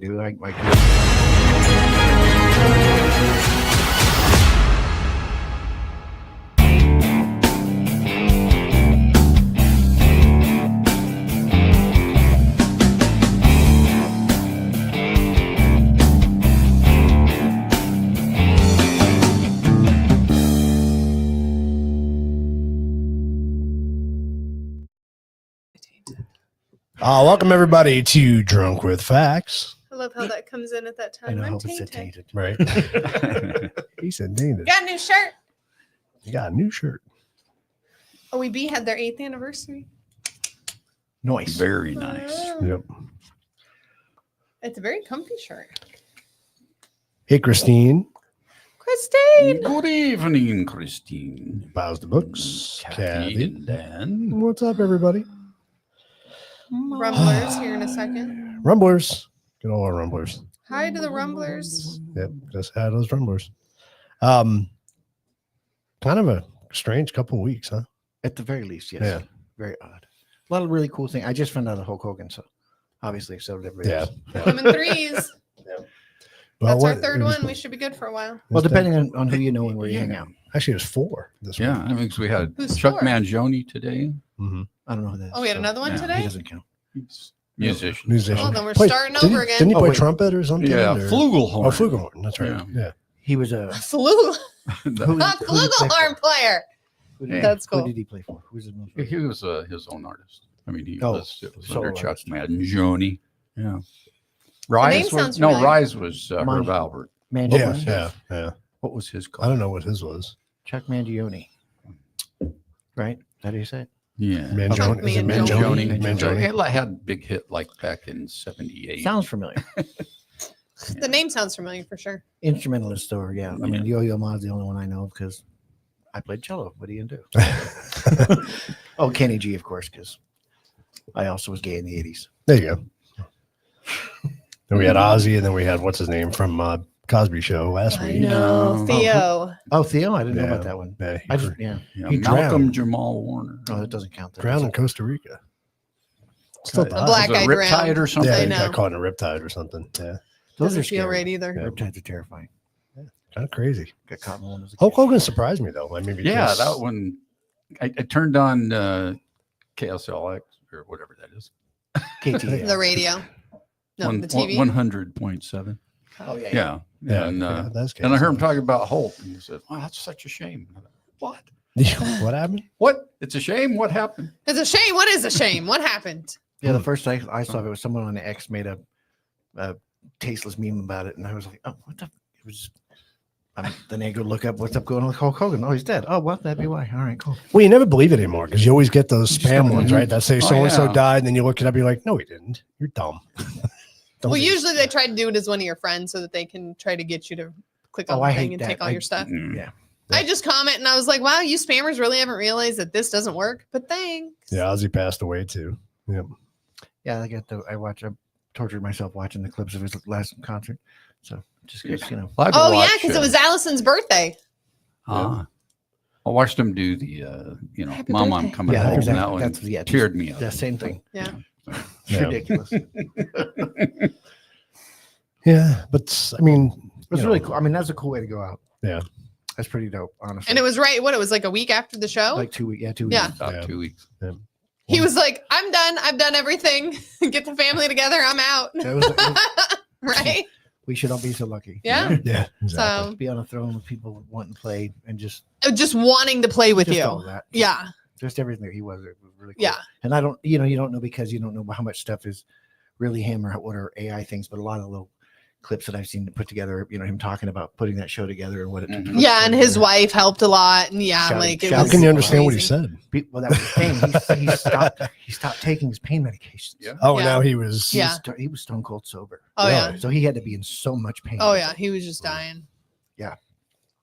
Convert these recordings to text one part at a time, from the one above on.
do. I Welcome everybody to Drunk with Facts. I love how that comes in at that time. I I'm hope it's tainted. tainted. Right. He said tainted. Got a new shirt. You got a new shirt. OEB had their 8th anniversary. Nice. Very nice. Yep. It's a very comfy shirt. Hey, Christine. Christine. Good evening, Christine. Bows the books. Kathy and Dan. What's up, everybody? Rumblers here in a second. Rumblers. Get all our Rumblers. Hi to the Rumblers. Yep. Just had those Rumblers. Kind of a strange couple weeks, huh? At the very least, yes. Yeah. Very odd. A lot of really cool things. I just found out of Hulk Hogan, so obviously so did everybody else. Come in threes. Well, That's our third one. We should be good for a while. Well, depending on who you know and where you hang out. Actually, it was 4 this Yeah, week. I mean, 'cause we had Who's Chuck for? Mangione today. Mm-hmm. I don't know who that is. Oh, we had another one Yeah, He today? doesn't count. He's musician. Musician. Well, then we're Played- starting didn't- over again. Didn't he Oh, play wait. trumpet or something? Yeah, or? flugelhorn. Oh, flugelhorn. That's right. Yeah. Yeah. He was a Flugel. who did he play Flugelhorn for? player. Who did- That's Who cool. did he play for? Who's his most? He was his own artist. I mean, it was solo under Chuck artist. Mangione. Yeah. name Rise was sounds no familiar. Rise was Herb Mine. Albert. Mangione. Yeah. What was his I called? don't know what his was. Chuck Mangione. Right? How do you say it? Yeah. Mangione. Is it Mangione. Mangione? Mangione. It had a big hit like back in '78. Sounds familiar. The name sounds familiar for sure. Instrumentalist or yeah. I mean, Yeah. Yo-Yo Ma's the only one I know because I played cello. What are you gonna do? Oh, Kenny G, of course, because I also was gay in the 80s. There you go. Then we had Ozzy, and then we had what's his name from Cosby Show last I week. know. Oh, Theo. Oh, Theo, I didn't know Yeah. about that one. Yeah, I just yeah. Yeah, He Malcolm drowned. Jamal Warner. Oh, that doesn't count. drowned in Costa Rica. Still A died. black Was it guy Riptide drowned. or something? Yeah, I he know. got caught in a riptide or something. Yeah, Those Doesn't are feel scary. right either. Yeah. Riptides are terrifying. kind of crazy. Got caught in one as a Hulk kid. Hogan surprised me though. I mean, Yeah, because- that one. I turned on KSLX or whatever that is. KT. The radio. No, the TV. 100.7. Oh yeah. Yeah. Yeah, And, that's and I heard him talking about Hulk, and he said, "Oh, that's such a shame." I thought, what? What happened? What? It's a shame. What happened? It's a shame. What is a shame? What happened? Yeah, the first I saw of it was someone on the X made a tasteless meme about it, and I was like, oh, what the? It was. Then I go look up what's up going on with Hulk Hogan. Oh, he's dead. Oh, well, that'd be why. All right, cool. Well, you never believe it anymore because you always get those You just spam don't ones, know. right? That say Oh, so and so yeah. died, and then you look it up, you're like, no, he didn't. You're dumb. Don't Well, do- usually they try to do it as one of your friends so that they can try to get you to click on Oh, the I thing hate and that. take all your stuff. Mm. Yeah. I just comment and I was like, wow, you spammers really haven't realized that this doesn't work, but thanks. Yeah, Ozzy passed away too. Yep. Yeah, I tortured myself watching the clips of his last concert. So just 'cause, you know. Well, I had to Oh, yeah, watch, because it was Allison's birthday. I watched him do the, Happy Mom, birthday. I'm coming Yeah, home. exactly. That one That's yeah, teared me up. the same thing. Yeah. It's Yeah. ridiculous. Yeah, but I mean, It was you really know, cool. I mean, that's a cool way to go out. Yeah. That's pretty dope, honestly. And it was right. It was like a week after the show. like 2 weeks. Yeah, 2 weeks. Yeah. About Yeah. 2 weeks. He was like, I'm done. I've done everything. Get the family together. I'm out. It was- Right? we should all be so lucky. Yeah. Yeah, exactly. So Be on a throne with people wanting to play and just wanting to play with just you. all that. Yeah. Just everything he was. It was really cool. Yeah. And I don't, you don't know because you don't know how much stuff is really him or what are AI things, but a lot of little clips that I've seen put together, him talking about putting that show together and what it took. to put Yeah. And his together. wife helped a lot. And yeah, Shouting- like it shouting How was can you understand what he amazing. said? Well, that was the thing. He stopped taking his pain medications. Yeah. Oh, Yeah. now he was. Yeah. He was stone cold sober. Oh, yeah. So he had to be in so much pain. Oh, yeah. He was just dying.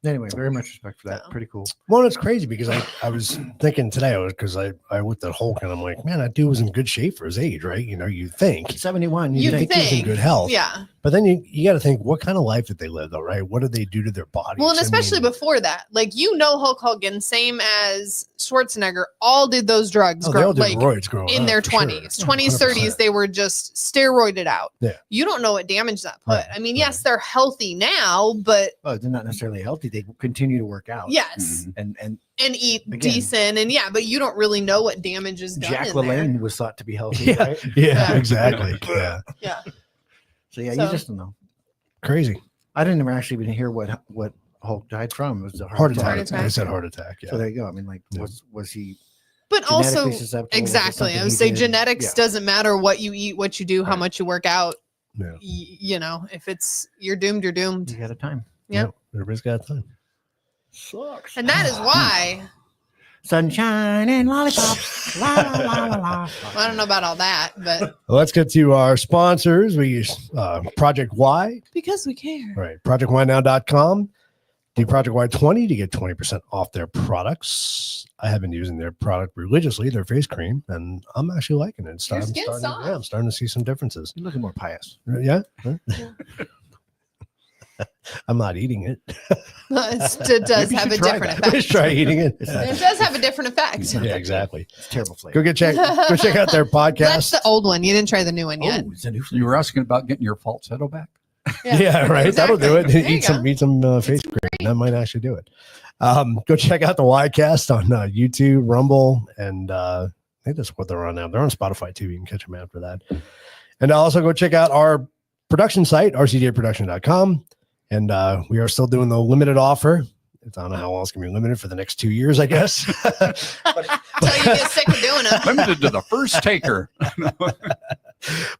Anyway, very much respect for that. So. Pretty cool. Well, it's crazy because I was thinking today, because I looked at Hulk and I'm like, man, that dude was in good shape for his age, right? You think. 71. You think he was in think. good health. Yeah. But then you got to think, what kind of life did they live, though, right? What did they do to their bodies? Well, and I especially mean, before that, like Hulk Hogan, same as Schwarzenegger, all did those drugs. they all did like roids growing in up, their for sure. 20s, 20s, 100%. 30s, they were just steroided out. Yeah. You don't know what damage that put. Right, I mean, yes, they're healthy now, but Oh, they're not necessarily healthy. They continue to work out. yes, And and eat Again. decent, and but you don't really know what damage is done. Jack in there. LaLanne was thought to be healthy, Yeah. right? Yeah, Yeah. exactly. Yeah. Yeah. So yeah, So- you just don't know. Crazy. I didn't ever actually even hear what Hulk died from. It was a Heart attack. Heart attack. They said heart attack. Yeah. So there you go. I mean, like, Yeah. was he But also, genetically susceptible? Was it exactly. I something would he say did? genetics Yeah. doesn't matter what you eat, what you do, how Right. much you work out. Yeah. You know, if you're doomed, you're doomed. You got a time. Yeah. Everybody's got time. Sucks. And that is why Sunshine and lollipops. La, la, la, la, la. I don't know about all that, but Well, let's get to our sponsors. We use Project Y. because we care. Right. ProjectYNow.com. Do Project Y 20 to get 20% off their products. I have been using their product religiously, their face cream, and I'm actually liking it. Your skin's soft. I'm starting to see some differences. You're looking more pious. Yeah. Huh? I'm not eating it. It does Maybe you have a should try different that. Let's effect. try eating it. It's not It does have a different effect. Yeah, exactly. It's terrible flavor. Go check out their That's podcast. the old one. You didn't try the new one yet. Oh, it's a new You flavor. were asking about getting your falsetto back? Yeah, right. Exactly. That'll do it. There you Eat some face cream. That might actually do it. Go check out the Ycast on YouTube, Rumble, and I think that's what they're on now. They're on Spotify too. You can catch them after that. And also go check out our production site, rcjproduction.com. And we are still doing the limited offer. I don't know how long it's going to be limited for the next 2 years, I guess. Until you get sick of doing them. Limited to the first taker.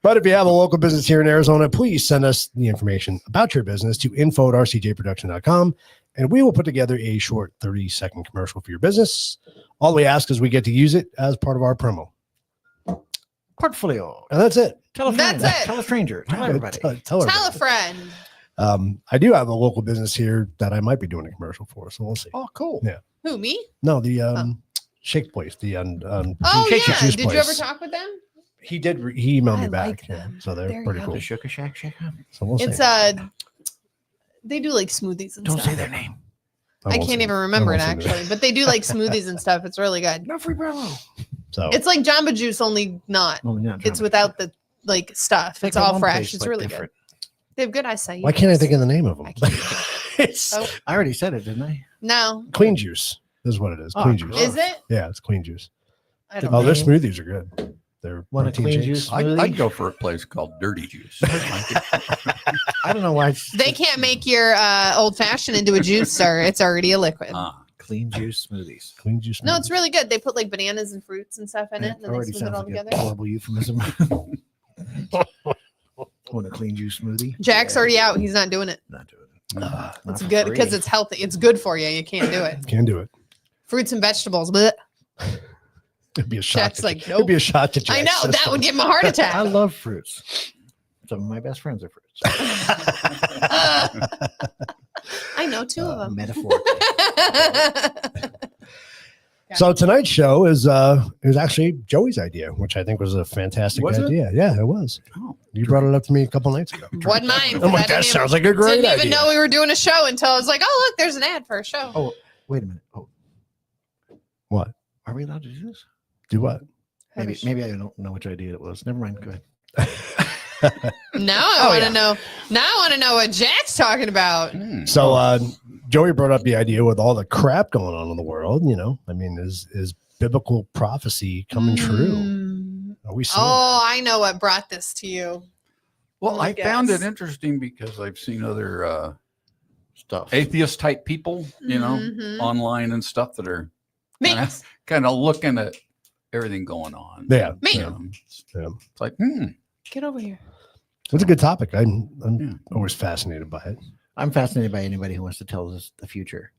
But if you have a local business here in Arizona, please send us the information about your business to info@rcjproduction.com, and we will put together a short 30-second commercial for your business. All we ask is we get to use it as part of our promo. Portfolio. And that's it. Tell a friend. That's it. Tell a stranger. Tell everybody. Tell Tell a everybody. friend. I do have a local business here that I might be doing a commercial for, so we'll see. Oh, cool. Yeah. Who, me? No, the shake place, the Oh, shake yeah. juice Did you place. ever talk with them? He did. He emailed me I back. like Yeah, them. so they're There you pretty go. cool. The Shuka Shack Shack. So we'll It's see. they do like smoothies and Don't stuff. say their name. I won't can't say even remember it I won't say actually, but they do like smoothies and stuff. It's really good. No free Bravo. So It's like Jamba Juice, only not. Well, not It's Jamba. without the like stuff. They It's got all one fresh. place, It's like, really different. good. They have good eyesight. why can't I think of the name of them? I can't. It's Oh. I already said it, didn't I? No, clean juice. Is what it is. Oh, Clean juice. is it? Yeah, it's clean juice. I don't Oh, know. their smoothies are good. They're Want a protein clean shakes. juice? I'd go for a place called Dirty Juice. I don't know why. It's They can't make your old fashioned into a juice, sir. It's already a liquid. clean juice smoothies. Clean juice. No, smoothies. it's really good. They put like bananas and fruits and stuff in it, and then they already smooth it sounds all like together. a horrible euphemism. Want a clean juice smoothie? Jack's already out. He's not doing it. Not doing it. Ah, Not It's for good free. because it's healthy. It's good for you. You can't do it. Can do it. Fruits and vegetables. But It'd be a shot. Jack's to, like, it'd nope. be a shot to Jack's I know that system. would give him a heart I attack. love fruits. Some of my best friends are fruits. I know two of them. Metaphorically. So tonight's show is actually Joey's idea, which I think was a fantastic Was it? idea. Yeah, it was. Oh, You brought it up to me a couple nights ago. Wasn't mine. I'm like, that sounds like a great Didn't idea. even know we were doing a show until I was like, oh, look, there's an ad for a show. Oh, wait a minute. Oh, What? are we allowed to do this? Do what? Maybe I don't know which idea it was. Never mind. Go ahead. Now I Oh, want to yeah. know. Now I want to know what Jack's talking about. So Joey brought up the idea with all the crap going on in the world. You know, I mean, is biblical prophecy coming true? Mm. Are we seeing Oh, I know what brought this to you. well, Let I me found it guess. interesting because I've seen other Stuff. atheist type people, Mhm. online and stuff that are Me. kind of looking at everything going on. Yeah, Me. yeah. Yeah. It's like, Get over here. It's a good topic. I'm Yeah. always fascinated by it. I'm fascinated by anybody who wants to tell us the future,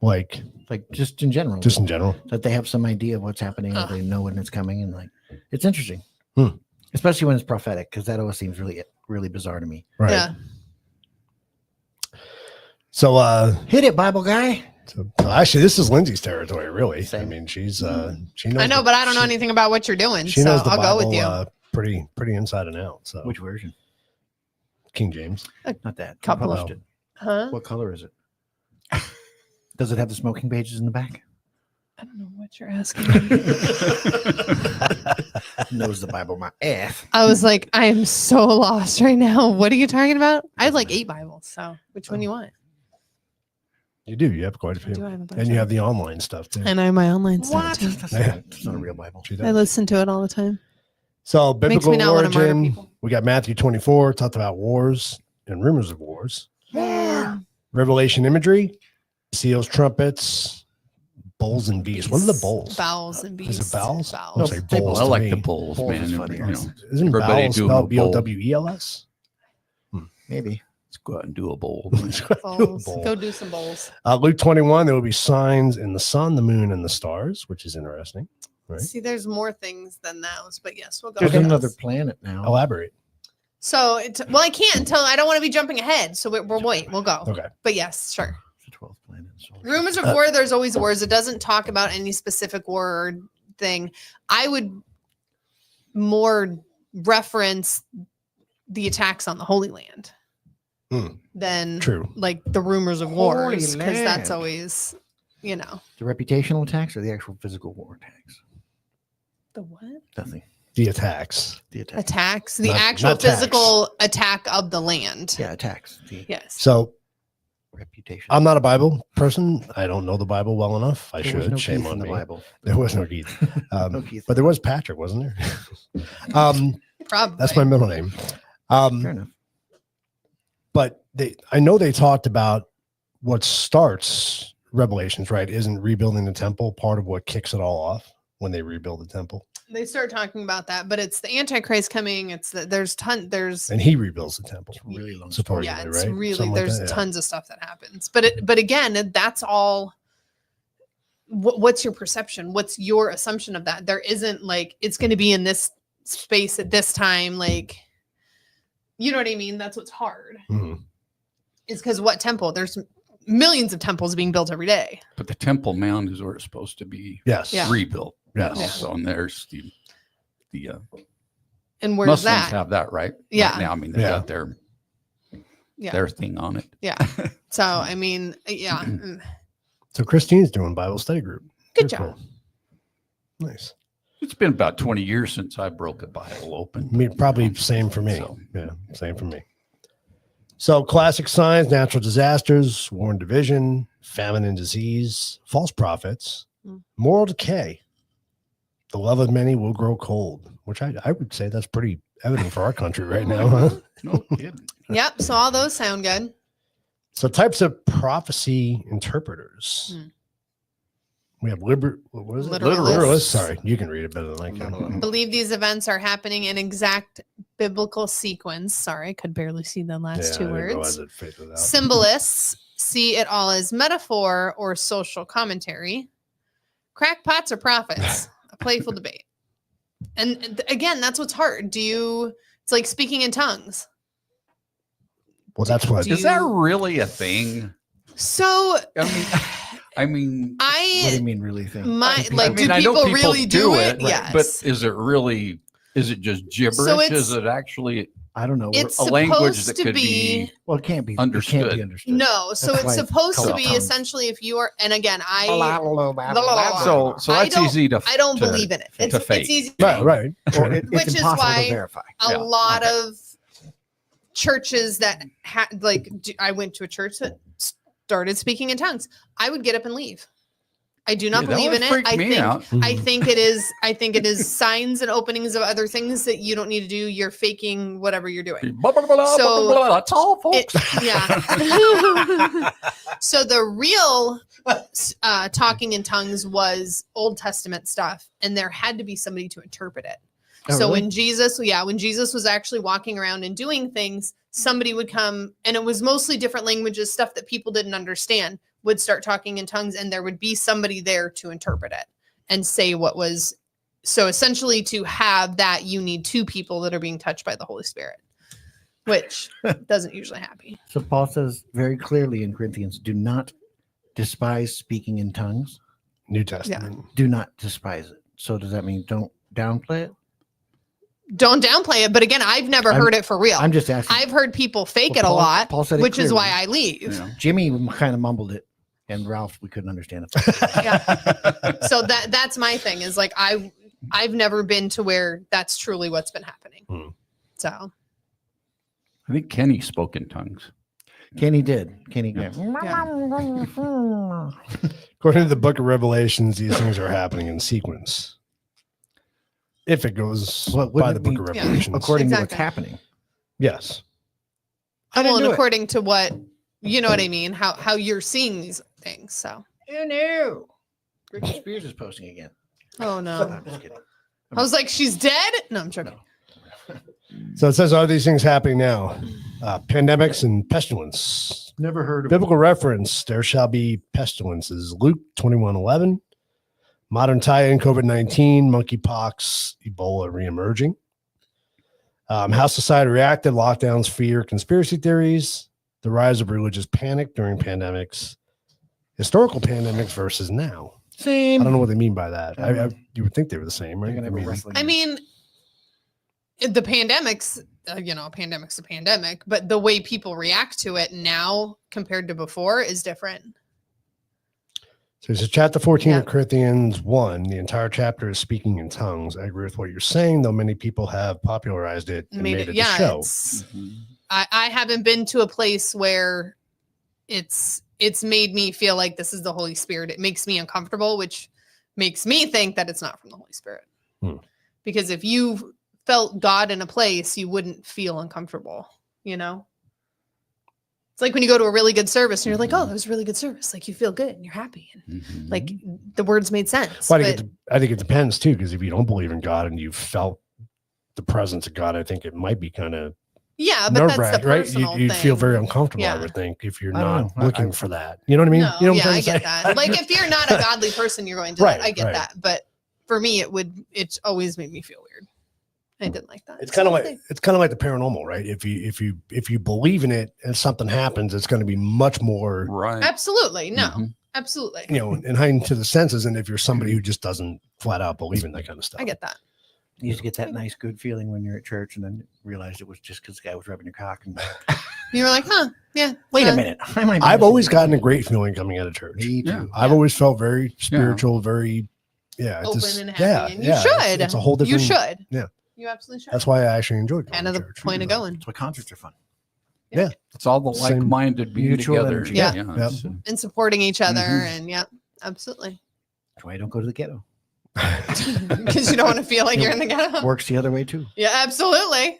Like like just in general. just in general. that they have some idea of what's happening, or they know when it's coming, and like it's interesting, Hmm. especially when it's prophetic, because that always seems really, really bizarre to me. Right. Yeah. So Hit it, Bible guy. so actually this is Lindsay's territory, really. I Same. mean, she's she knows I know, the- but I don't know she- anything about what you're doing. She So knows the I'll Bible, go with you. pretty inside and out. So Which version? King James. Not that. Couple Published of- it. Huh? What color is it? Does it have the smoking pages in the back? I don't know what you're asking me. Knows the Bible my ass. I was like, I am so lost right now. What are you talking about? I have like 8 Bibles. So which one do you want? You do. You have quite a I do few. have a bunch And you of have the online stuff too. And I have my online stuff What? too. That's Yeah. it's not a real Bible. She I does. listen to it all the time. So Makes biblical me not wanna murder origin. people. We got Matthew 24, talked about wars and rumors of wars. Revelation imagery, seals, trumpets, bowls and beasts. What are the bowls? Bowels and Is it beasts. bowels? Bowels. No, No, say say bowls I to like me. the bowls, Bowls man. is funny. You know, Isn't Everybody bowels do 'em a spelled bowl. B-O-W-E-L-S? Maybe. let's go out and do a bowl. Bowls. Bowl. Go do some bowls. Luke 21, there will be signs in the sun, the moon, and the stars, which is interesting. Right. See, there's more things than those, but yes, we'll go. There's with another those. planet now. Elaborate. So, well, I can't until I don't want to be jumping ahead. So we'll wait. We'll go. Okay. But yes, sure. It's a 12th planet. So Rumors of war. There's always wars. It doesn't talk about any specific war or thing. I would more reference the attacks on the Holy Land Hmm. than True. like the rumors of Holy wars, because that's land. always, you know, the reputational attacks or the actual physical war attacks? the what? Nothing. The attacks. The attacks. Attacks, the Not- actual not tax. physical attack of the land. Yeah, attacks. The Yes. So reputation. I'm not a Bible person. I don't know the Bible well enough. I There was should. no Shame Keith on in the me. Bible. There was no Keith. No Keith. But there was Patrick, wasn't there? Probably. That's my middle name. Fair enough. But I know they talked about what starts Revelations, right? Isn't rebuilding the temple part of what kicks it all off when they rebuild the temple? They start talking about that, but it's the Antichrist coming. It's that there's And he rebuilds the temple. It's a really long Supposedly, yeah, it's right? really Something like there's that, yeah. tons of stuff that happens. But again, that's all. What's your perception? What's your assumption of that? There isn't like it's going to be in this space at this time. Like, you know what I mean? That's what's hard. Mhm. Is because what temple? There's millions of temples being built every day. But the Temple Mount is where it's supposed to be Yes. Yeah. rebuilt. Yes. Yeah. So and there's the And where's Muslims that? have that right. Yeah. Right now, I mean, they Yeah. got their Yeah. thing on it. Yeah. So I mean, yeah. So Christine's doing Bible study group. Good Very job. cool. Nice. It's been about 20 years since I broke a Bible open. Probably same for me. So- Yeah, same for me. So classic signs, natural disasters, war and division, famine and disease, false prophets, Mm. moral decay. The love of many will grow cold, which I would say that's pretty evident for our country right now. Huh? No kidding. Yep. So all those sound good. So types of prophecy interpreters. Hmm. We have what is it? Literalists. Literalists. Sorry, you can read it better than I can. Believe these events are happening in exact biblical sequence. Sorry, I could barely see the last Yeah, two I didn't realize words. it faded out. Symbolists see it all as metaphor or social commentary. Crackpots or prophets? A playful debate. And again, that's what's hard. It's like speaking in tongues. Well, that's what. do Is that you- really a thing? So I mean, What do you I mean, really think? my I like mean, do I know people really do it? right, Yes. But is it really? Is it just gibberish? it's- Is it actually I don't know. it's a language supposed that to could be? Well, it can't be. It Understood. can't be understood. No, so That's it's why it's supposed to called be tongues. essentially if you are, and again, I So I that's don't- easy to. I don't to- believe in it. to It's fake. easy. Right, right. Or it's Which is impossible why to verify. A Yeah, lot okay. of churches that had I went to a church that started speaking in tongues. I would get up and leave. I do not Yeah, that believe would in it. freak I me think out. I think it is. I think it is signs and openings of other things that you don't need to do. You're faking whatever you're doing. Blah, blah, blah, blah, So, blah, blah, blah. That's all, folks. Yeah. So the real talking in tongues was Old Testament stuff, and there had to be somebody to interpret it. Oh, So really? when Jesus was actually walking around and doing things, somebody would come, and it was mostly different languages, stuff that people didn't understand, would start talking in tongues, and there would be somebody there to interpret it and say what was. So essentially, to have that, you need two people that are being touched by the Holy Spirit, which doesn't usually happen. So Paul says very clearly in Corinthians, do not despise speaking in tongues. New Testament. Do not despise it. So does that mean don't downplay it? don't downplay it. But again, I've never heard it for real. I'm just asking. I've heard people fake Well, it a lot, Paul said it which is why clearly. I leave. Yeah. Jimmy kind of mumbled it, and Ralph, we couldn't understand it. So that's my thing is like I've never been to where that's truly what's been happening. So I think Kenny spoke in tongues. Kenny did. Kenny. yeah. According to the book of Revelations, these things are happening in sequence. If it goes What by wouldn't the it book of be- yeah. Revelations. According to what's Exactly. happening. Yes. I didn't Well, and do it. according to what you know what I mean, how you're seeing these things. So Oh no. Britney Spears is posting again. oh no. I'm just kidding. I was like, she's dead? No, I'm joking. So it says, are these things happening now? Pandemics and pestilence. Never heard of Biblical reference, there shall be pestilences. Luke 21:11. Modern tie-in, COVID-19, monkeypox, Ebola reemerging. How society reacted, lockdowns, fear, conspiracy theories, the rise of religious panic during pandemics, historical pandemics versus now. Same. I don't know what they mean by that. You would think they were the same, They're right? gonna have a wrestling I match. mean, the pandemics, pandemic's a pandemic, but the way people react to it now compared to before is different. So it's chapter 14 Yeah. of Corinthians 1. The entire chapter is speaking in tongues. I agree with what you're saying, though many people have popularized it and made it a show. I haven't been to a place where it's made me feel like this is the Holy Spirit. It makes me uncomfortable, which makes me think that it's not from the Holy Spirit. Because if you felt God in a place, you wouldn't feel uncomfortable, It's like when you go to a really good service and you're like, oh, that was a really good service. Like you feel good and you're happy. And like the words made sense. Well, but I think it depends too, because if you don't believe in God and you felt the presence of God, I think it might be kind of yeah, but that's the nerve-wracked, right? personal You'd feel thing. very uncomfortable, I Yeah. would think, if you're I don't not know. looking for that. You know what I mean? No, You know what yeah, I'm I trying to get say? that. Like if you're not a godly person, you're going to Right, I get right. that. But for me, it's always made me feel weird. I didn't like that. It's kind of So, like the paranormal, right? If you believe in it and something happens, it's going to be much more, Right. absolutely. No, Mhm. absolutely. and heightened to the senses. And if you're somebody who just doesn't flat out believe in that kind of stuff, I get that. You used to get that nice, good feeling when you're at church, and then realized it was just because the guy was rubbing your cock. And You were like, huh? Yeah. wait a minute, I might be I've missing always something. gotten a great feeling coming out of church. Me too. Yeah. I've always felt very spiritual, very it's Open just- and happy. And you yeah, should. It's a whole different. You should. yeah. You absolutely should. That's why I actually enjoyed going kind of to the church. point of going That's why concerts are fun. It's all the Same like-minded being mutual together. energy. Yeah. it's, and supporting each other. Mm-hmm. And yeah, absolutely. That's why I don't go to the ghetto. Because you don't want to feel like you're in the ghetto. Works the other way too. Yeah, absolutely.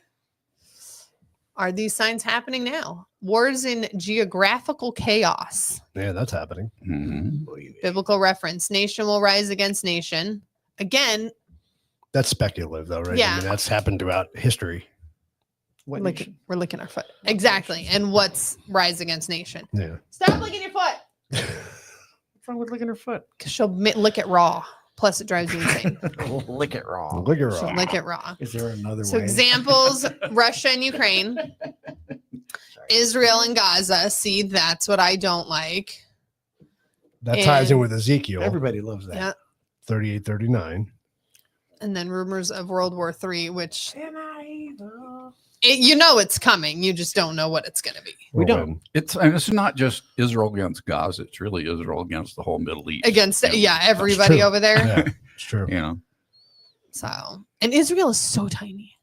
Are these signs happening now? Wars in geographical chaos. Yeah, that's happening. Mhm. Biblical reference. Nation will rise against nation. Again, That's speculative, though, right? Yeah. I mean, that's happened throughout history. What we're licking our foot. Exactly. And what's rise against nation? Yeah. Stop licking your foot. What's wrong with licking her foot? Because she'll lick it raw. Plus, it drives you insane. Lick it raw. Look at She'll her. lick it raw. Is there another So way? examples, Russia and Ukraine, Sorry. Israel and Gaza. See, that's what I don't like. That ties in And- with Ezekiel Everybody loves that. Yeah. 38, 39. And then rumors of World War III, which Am I evil? it's coming. You just don't know what it's going to be. We Or don't. when. It's not just Israel against Gaza. It's really Israel against the whole Middle East. Against, You know, yeah, everybody true. over there. Yeah, it's true. You know, So, and Israel is so tiny.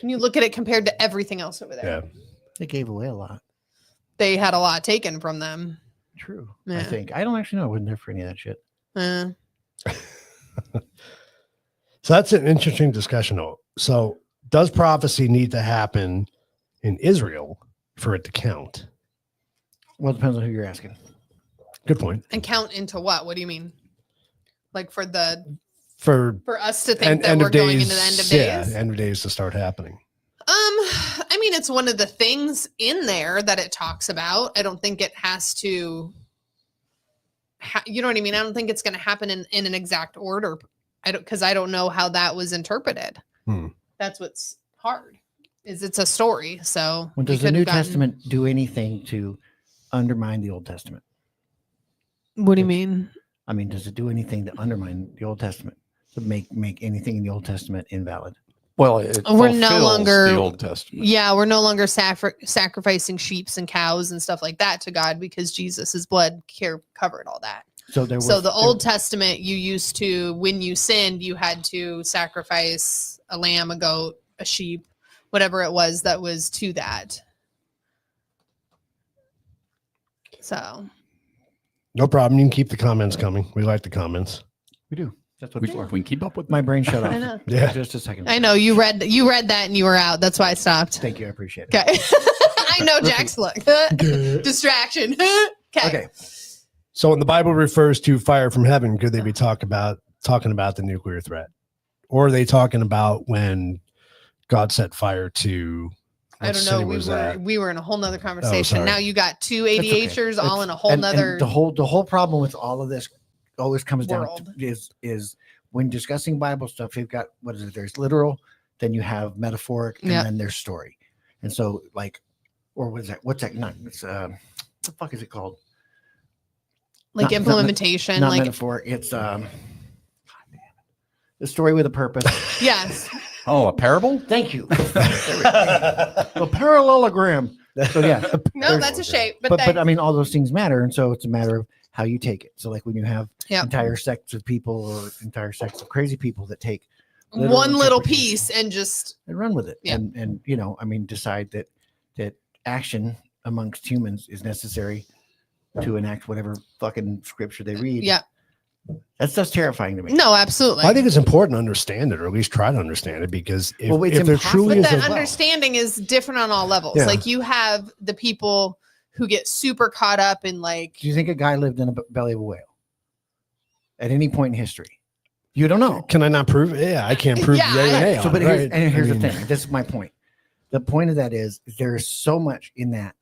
When you look at it compared to everything else over there, Yeah. They gave away a lot. they had a lot taken from them. True. Yeah. I think. I don't actually know. I wasn't there for any of that shit. So that's an interesting discussion, though. So, does prophecy need to happen in Israel for it to count? Well, it depends on who you're asking. Good point. And count into what? What do you mean? Like for For us to think end, that end we're of days, going into the end of days? yeah, end of days to start happening. I mean, it's one of the things in there that it talks about. I don't think it has to. You know what I mean? I don't think it's going to happen in an exact order. Because I don't know how that was interpreted. That's what's hard. Is it's a story. So Well, we does the could New have gotten- Testament do anything to undermine the Old Testament? What do you mean? I mean, does it do anything to undermine the Old Testament? to make anything in the Old Testament invalid. Well, it We're no fulfills longer- the Old Testament. Yeah, we're no longer sacrificing sheep and cows and stuff like that to God because Jesus's blood covered all that. So there So was, the Old Testament, you used to, when you sinned, you had to sacrifice a lamb, a goat, a sheep, whatever it was that was to that. So No problem. You can keep the comments coming. We like the comments. we do. That's what We, it's for. we can keep up with My brain shut I off. know. Yeah. Just a second. I know you read that and you were out. That's why I stopped. Thank you. I appreciate it. Okay. I know Jack's look. Distraction. Okay. Okay. So when the Bible refers to fire from heaven, could they be talking about the nuclear threat? Or are they talking about when God set fire to I what don't city know. was that? We were in a whole nother conversation. sorry. Now you got two That's okay. ADHers all It's- in a whole and nother the whole problem with all of this always comes world. down to, is when discussing Bible stuff, you've got what is it? There's literal, then you have metaphoric, and Yeah. then there's story. And so like, or what is that? What's that? Not it's what the fuck is it called? like not- implementation. Not like metaphor. It's God damn it. The story with a purpose. yes. Oh, a parable? Thank you. A parallelogram. So yeah, No, that's a shape. But, but I mean, all those things matter, and so it's a matter of how you take it. So like when you have Yep. entire sects of people or entire sects of crazy people that take literal one little interpretation piece and just and run with it, Yeah. and you know, I mean, decide that action amongst humans is necessary to enact whatever fucking scripture they read. yeah. That stuff's terrifying to me. No, absolutely. I think it's important to understand it, or at least try to understand it, because if, Well, it's if there impossible. truly but is that a well. understanding is different on all levels. Yeah. Like you have the people who get super caught up in like Do you think a guy lived in a belly of a whale at any point in history? You don't know. can I not prove it? Yeah, I can't prove Yeah, yay or nay So, on but it, here's, right? and here's I the mean, thing. This is my point. The point of that is there is so much in that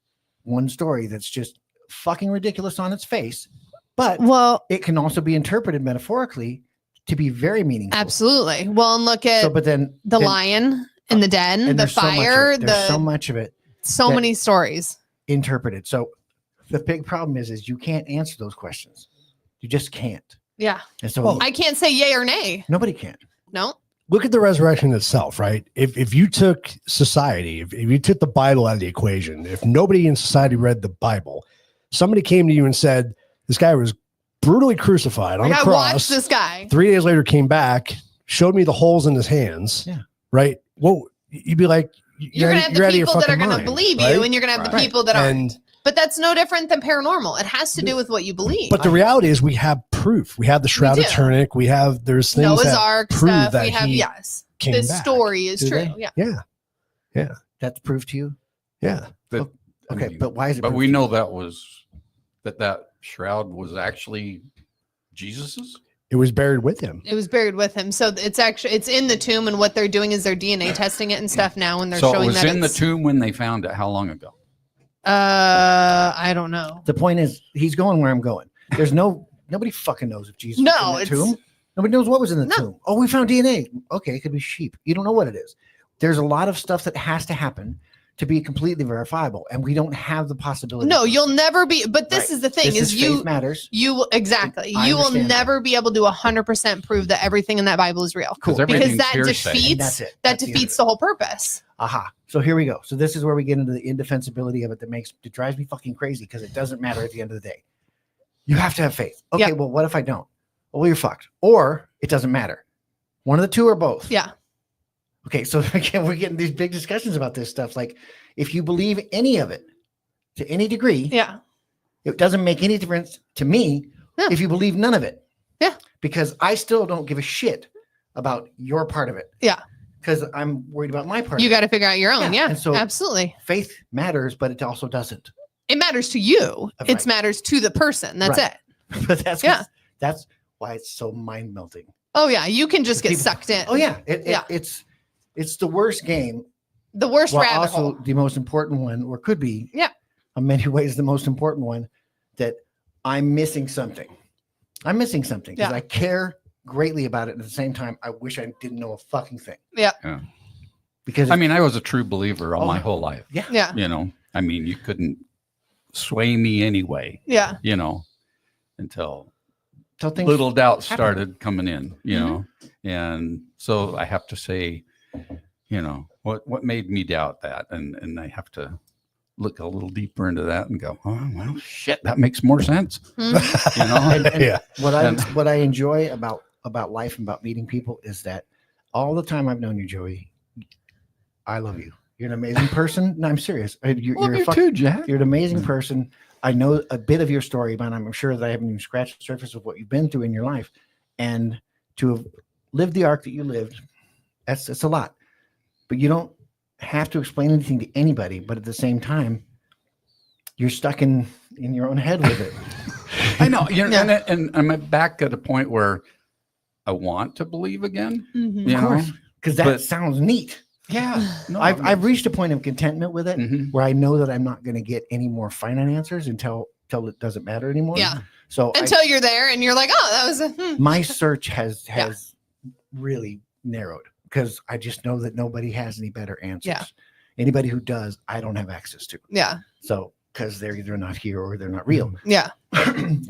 one story that's just fucking ridiculous on its face, but well, it can also be interpreted metaphorically to be very meaningful. absolutely. Well, and look at So, but then the then- lion and the den, and the there's so much of fire, it. There's so the much of it so that- many stories. interpreted. So the big problem is you can't answer those questions. You just can't. Yeah. And so Well, I can't say yay or nay. nobody can. No. look at the resurrection itself, right? If you took society, if you took the Bible out of the equation, if nobody in society read the Bible, somebody came to you and said, this guy was brutally crucified on Like a I cross. watched this guy. 3 days later came back, showed me the holes in his hands. Yeah. Right. Well, you'd be like, You're gonna have the people that are gonna believe you, and you're gonna have the Right. people that aren't. And But that's no different than paranormal. It has to do with what you believe. but the reality is we have proof. We have the Shroud of do. Turin. There's things Noah's that Ark prove stuff. that We have he yes. came This back. story is Do true. they? Yeah. Yeah. That's proof to you. Yeah. That, I Okay, mean, but why is it? But proof we to know you? that was that shroud was actually Jesus's. It was buried with him. It was buried with him. So it's in the tomb, and what they're doing is they're DNA testing it and stuff now, and they're So it showing was that in the it's, tomb when they found it. How long ago? I don't know. The point is, he's going where I'm going. There's nobody fucking knows if Jesus No, was in the it's- tomb. Nobody knows what was in the No. tomb. Oh, we found DNA. Okay, it could be sheep. You don't know what it is. There's a lot of stuff that has to happen to be completely verifiable, and we don't have the possibility. No, of you'll it. never be. But this Right. is the thing: This is faith you matters. you will exactly I you will understand that. never be able to 100% prove that everything in that Bible is real. Cool. Because Because everything's that hearsay. And defeats that's it. that That's the end of defeats it. the whole purpose. Aha. So here we go. So this is where we get into the indefensibility of it that drives me fucking crazy because it doesn't matter at the end of the day. You have to have faith. Okay, Yeah. well, what if I don't? Well, you're fucked. Or it doesn't matter. One of the two or both. Yeah. Okay, so again, we're getting these big discussions about this stuff. Like, if you believe any of it to any degree, Yeah. it doesn't make any difference to me Yeah. if you believe none of it. Yeah. Because I still don't give a shit about your part of it. Yeah. Because I'm worried about my part. You of it. got to figure out your own. Yeah, Yeah. and so- absolutely. Faith matters, but it also doesn't. It matters to you. Right. It matters to the person. That's Right. it. But that's Yeah. that's why it's so mind melting. Oh yeah. You can just get People- sucked in. Oh yeah, Yeah. it's the worst game, The worst while rabbit also hole. the most important one, or could be. Yeah. In many ways, the most important one. That I'm missing something. I'm missing something because Yeah. I care greatly about it. At the same time, I wish I didn't know a fucking thing. Yeah. Yeah. Because I mean, I was a true believer all Oh, my yeah. whole life. yeah, Yeah. You know, I mean, you couldn't sway me anyway. Yeah. You know, until things little doubts happen. started coming in, you Mhm. know, and so I have to say, you know, what made me doubt that, and I have to look a little deeper into that and go, oh well, shit, that makes more sense, Mhm. you know. And Yeah. what I enjoy about life and about meeting people is that all the time I've known you, Joey, I love you. You're an amazing person. No, I'm serious. You're, Love you're, a you fuck- too, Jack. you're an amazing person. I know a bit of your story, but I'm sure that I haven't even scratched the surface of what you've been through in your life. And to have lived the arc that you lived, it's a lot. But you don't have to explain anything to anybody. But at the same time, you're stuck in your own head with it. I know, you know, Yeah. and I'm back at a point where I want to believe again. Mhm. You Of course, know? because that But- sounds neat. Yeah, no, I've reached a point of contentment with it Mhm. where I know that I'm not going to get any more finite answers until it doesn't matter anymore. Yeah. So Until you're there and you're like, oh, that was my search has Yeah. really narrowed because I just know that nobody has any better answers. Yeah. Anybody who does, I don't have access to. yeah, So because they're either not here or they're not real. yeah,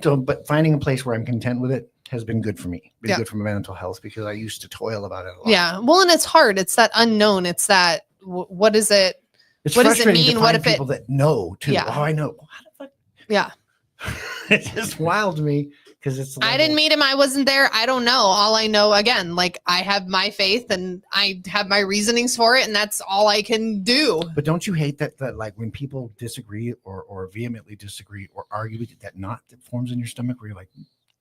So, but finding a place where I'm content with it has been good for me. Been Yeah. good for my mental health because I used to toil about it a lot. yeah. Well, and it's hard. It's that unknown. It's that what is it? It's What does it frustrating to mean? What find if it- people that know too? Yeah. Oh, I know. How the fuck? Yeah. It's just wild to me because it's. I didn't meet him. I wasn't there. I don't know. All I know, again, like I have my faith and I have my reasonings for it, and that's all I can do. But don't you hate that like when people disagree or vehemently disagree or argue with you, that knot that forms in your stomach where you're like,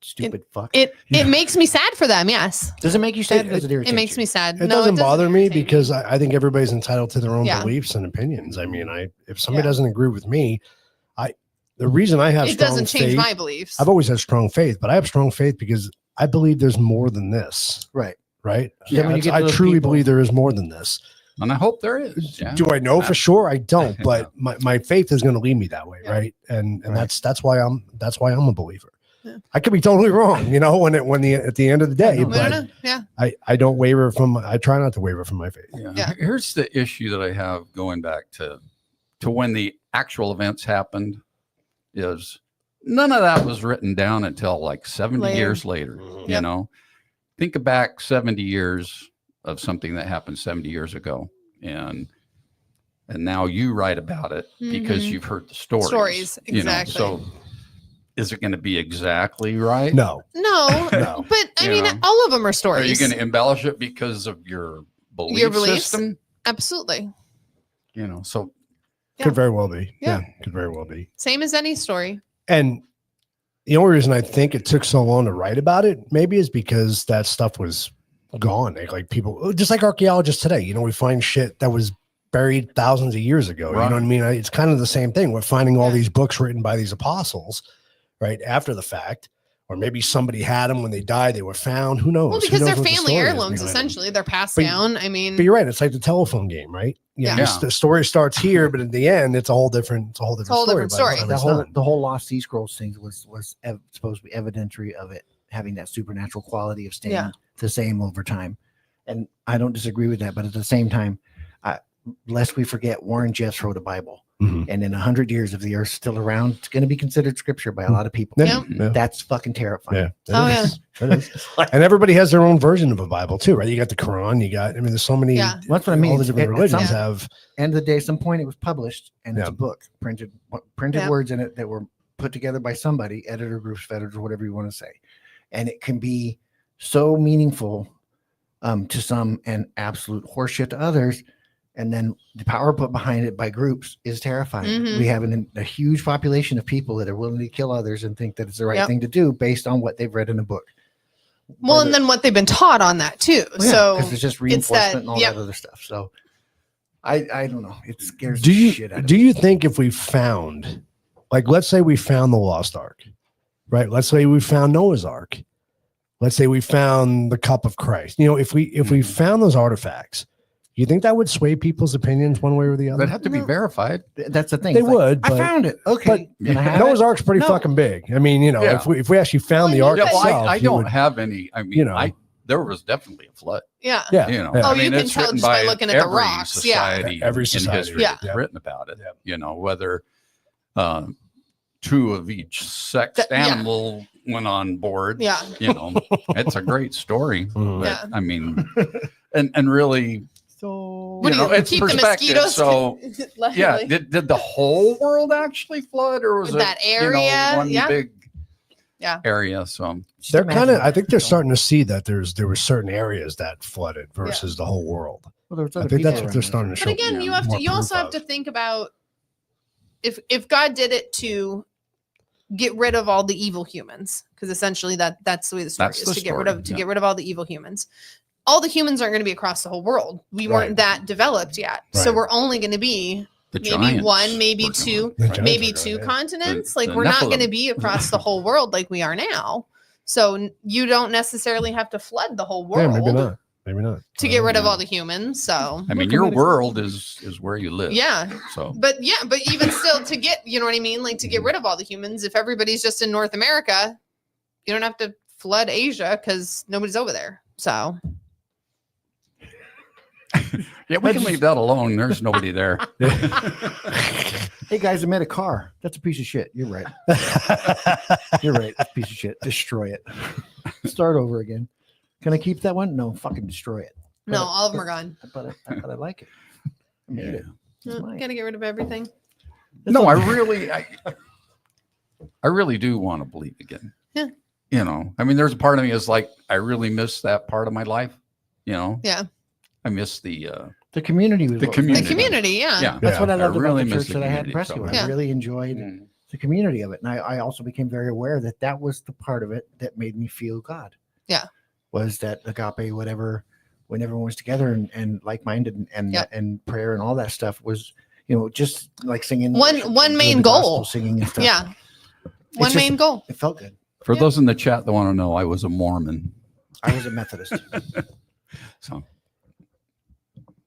stupid fuck. It Yeah. makes me sad for them. Yes, Does it make you sad? Or does it irritate it makes you? me sad. It No, doesn't bother me irritate because I think everybody's entitled to their own Yeah. beliefs and opinions. I mean, if somebody Yeah. doesn't agree with me, the reason I have it strong doesn't change faith, my beliefs. I've always had strong faith, but I have strong faith because I believe there's more than this. Right. Right. Yeah, when you get to I those truly people- believe there is more than this. And I hope there is. Yeah. Do I know for sure? I don't, Yeah. but my faith is going to lead me that way, Yeah. right? And Right. that's why I'm a believer. Yeah. I could be totally wrong, you know, at the end of the day, No, I but don't know. Yeah, I don't waver from. I try not to waver from my faith. Yeah. Yeah. Here's the issue that I have going back to when the actual events happened is none of that was written down until like 70 Later. years later. Mhm. You Yep. know, think back 70 years of something that happened 70 years ago. And now you write about it because Mhm. you've heard the stories. Stories, you know. exactly. So is it going to be exactly right? No, no, No. but I You mean, know. all of them are Are stories. you going to embellish it because of your belief beliefs? system? Absolutely, You know, so Yeah. could very well be. Yeah. Could very well be. same as any story. And the only reason I think it took so long to write about it, maybe, is because that stuff was gone. Like people, just like archaeologists today, you know, we find shit that was buried thousands of years ago. You know Right. what I mean? It's kind of the same thing. We're finding all Yeah. these books written by these apostles, right after the fact, or maybe somebody had them when they died. They were found. Who knows? Well, Who because knows they're what the family story is heirlooms, behind them? essentially. They're passed But- down. I mean, But you're right. It's like the telephone game, right? Yeah. Yeah. The story starts here, but in the end, it's a whole different. It's a whole different whole story. different by the story. time The it's whole done. the whole Lost Sea Scrolls thing was supposed to be evidentiary of it having that supernatural quality of staying Yeah. the same over time, and I don't disagree with that. But at the same time, lest we forget, Warren Jeffs wrote a Bible, Mhm. and in 100 years, if the Earth's still around, it's going to be considered scripture by a lot of people. Yeah. Yep. Yeah. That's fucking terrifying. Yeah. Oh, It is. It is. And everybody has their own version of a Bible too, right? You got the Quran, I mean, there's so many. Yeah. Well, that's what I mean. All the different At religions some have. end of the day, at some point, it was published, and it's Yeah. a book, printed Yeah. words in it that were put together by somebody, editor groups, editors, whatever you want to say, and it can be so meaningful to some and absolute horseshit to others. And then the power put behind it by groups is terrifying. Mhm. We have a huge population of people that are willing to kill others and think that it's the right Yep. thing to do based on what they've read in a book. well, and then what they've been taught on that too. So because it's just it's reinforcement that- and all yep. that other stuff. So I don't know. It scares Do the shit out you of do me. you think if we found, like, let's say we found the Lost Ark, right? Let's say we found Noah's Ark. Let's say we found the Cup of Christ. You know, if we found those artifacts, you think that would sway people's opinions one way or the other? that'd have to be No. verified. That's the thing. They It's like, would, I but- found it. Okay. but Can I have Noah's it? Ark's pretty No. fucking big. I mean, you know, Yeah. if we actually found the Well, Ark yeah, Yeah, well, itself, I you don't would- have any. I mean, you know. there was definitely a flood. yeah. yeah, You know, yeah. Oh, I you mean, can it's tell written just by by looking at the every rocks, yeah. Society Every in society, history yeah. that's written about it. Yeah. You know, whether two of each sexed Yeah. animal went on board. Yeah. You know, it's a great story. Mhm. But, Yeah. I mean, and really, So What you do know, it's keep the perspective. mosquitoes? So yeah, Like, did the whole world actually flood, or was That it you know, area, one yeah. big Yeah. area? So just They're kind of. imagine- I think they're starting to see that there were certain areas that flooded versus the whole world. Well, there was I other think people that's what around they're there. starting to show. but again, Yeah. you also have to think about if God did it to get rid of all the evil humans, because essentially that's the way the story That's is the to get rid story, of yeah. get rid of all the evil humans. All the humans aren't going to be across the whole world. We Right. weren't that developed yet, so Right. we're only going to be the maybe giants one, maybe were two, gone, The right? giants maybe are gone, two yeah. continents. The Like we're not going to Nephilim. be across the whole world like we are now. So you don't necessarily have to flood the whole Yeah, world maybe not. Maybe not. to get rid of Yeah. all the humans. So I mean, your world is where you live. yeah, So but even still, to get, you know what I mean, like to get rid of all the humans, if everybody's just in North America, you don't have to flood Asia because nobody's over there. So yeah, we can leave that alone. There's nobody there. Hey guys, I met a car. That's a piece of shit. You're right. You're right. That's a piece of shit. Destroy it. Start over again. Can I keep that one? No, fucking destroy it. no, all of them are gone. But I like it. I made it. It's mine. Gotta get rid of everything. No, I really do want to believe again. Yeah. You know, I mean, there's a part of me is like, I really miss that part of my life. You know, Yeah, I miss the The community was The what was community. the community. Yeah, yeah. That's what I loved really about the miss church that I had in community, Prescott. so- Yeah. I really enjoyed Mm. the community of it. And I also became very aware that that was the part of it that made me feel God. Yeah. Was that agape, whatever, when everyone was together and like-minded and Yep. and prayer and all that stuff was, you know, just like singing. One worship and main doing the goal. gospel singing and stuff. yeah. It's One just- main goal. It felt good. For Yeah. those in the chat that want to know, I was a Mormon. I was a Methodist. So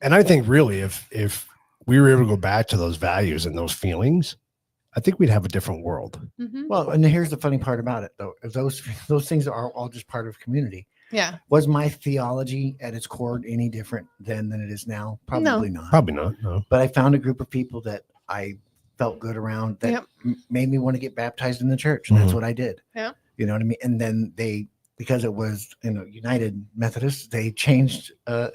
And I think really, if we were able to go back to those values and those feelings, I think we'd have a different world. Mhm. Well, and here's the funny part about it, though. Those things are all just part of community. Yeah, Was my theology at its core any different then than it is now? Probably not. Probably not. No. But I found a group of people that I felt good around that Yep. made me want to get baptized in the church. And that's Mhm. what I did. Yeah. You know what I mean? And then because it was, United Methodist, they changed the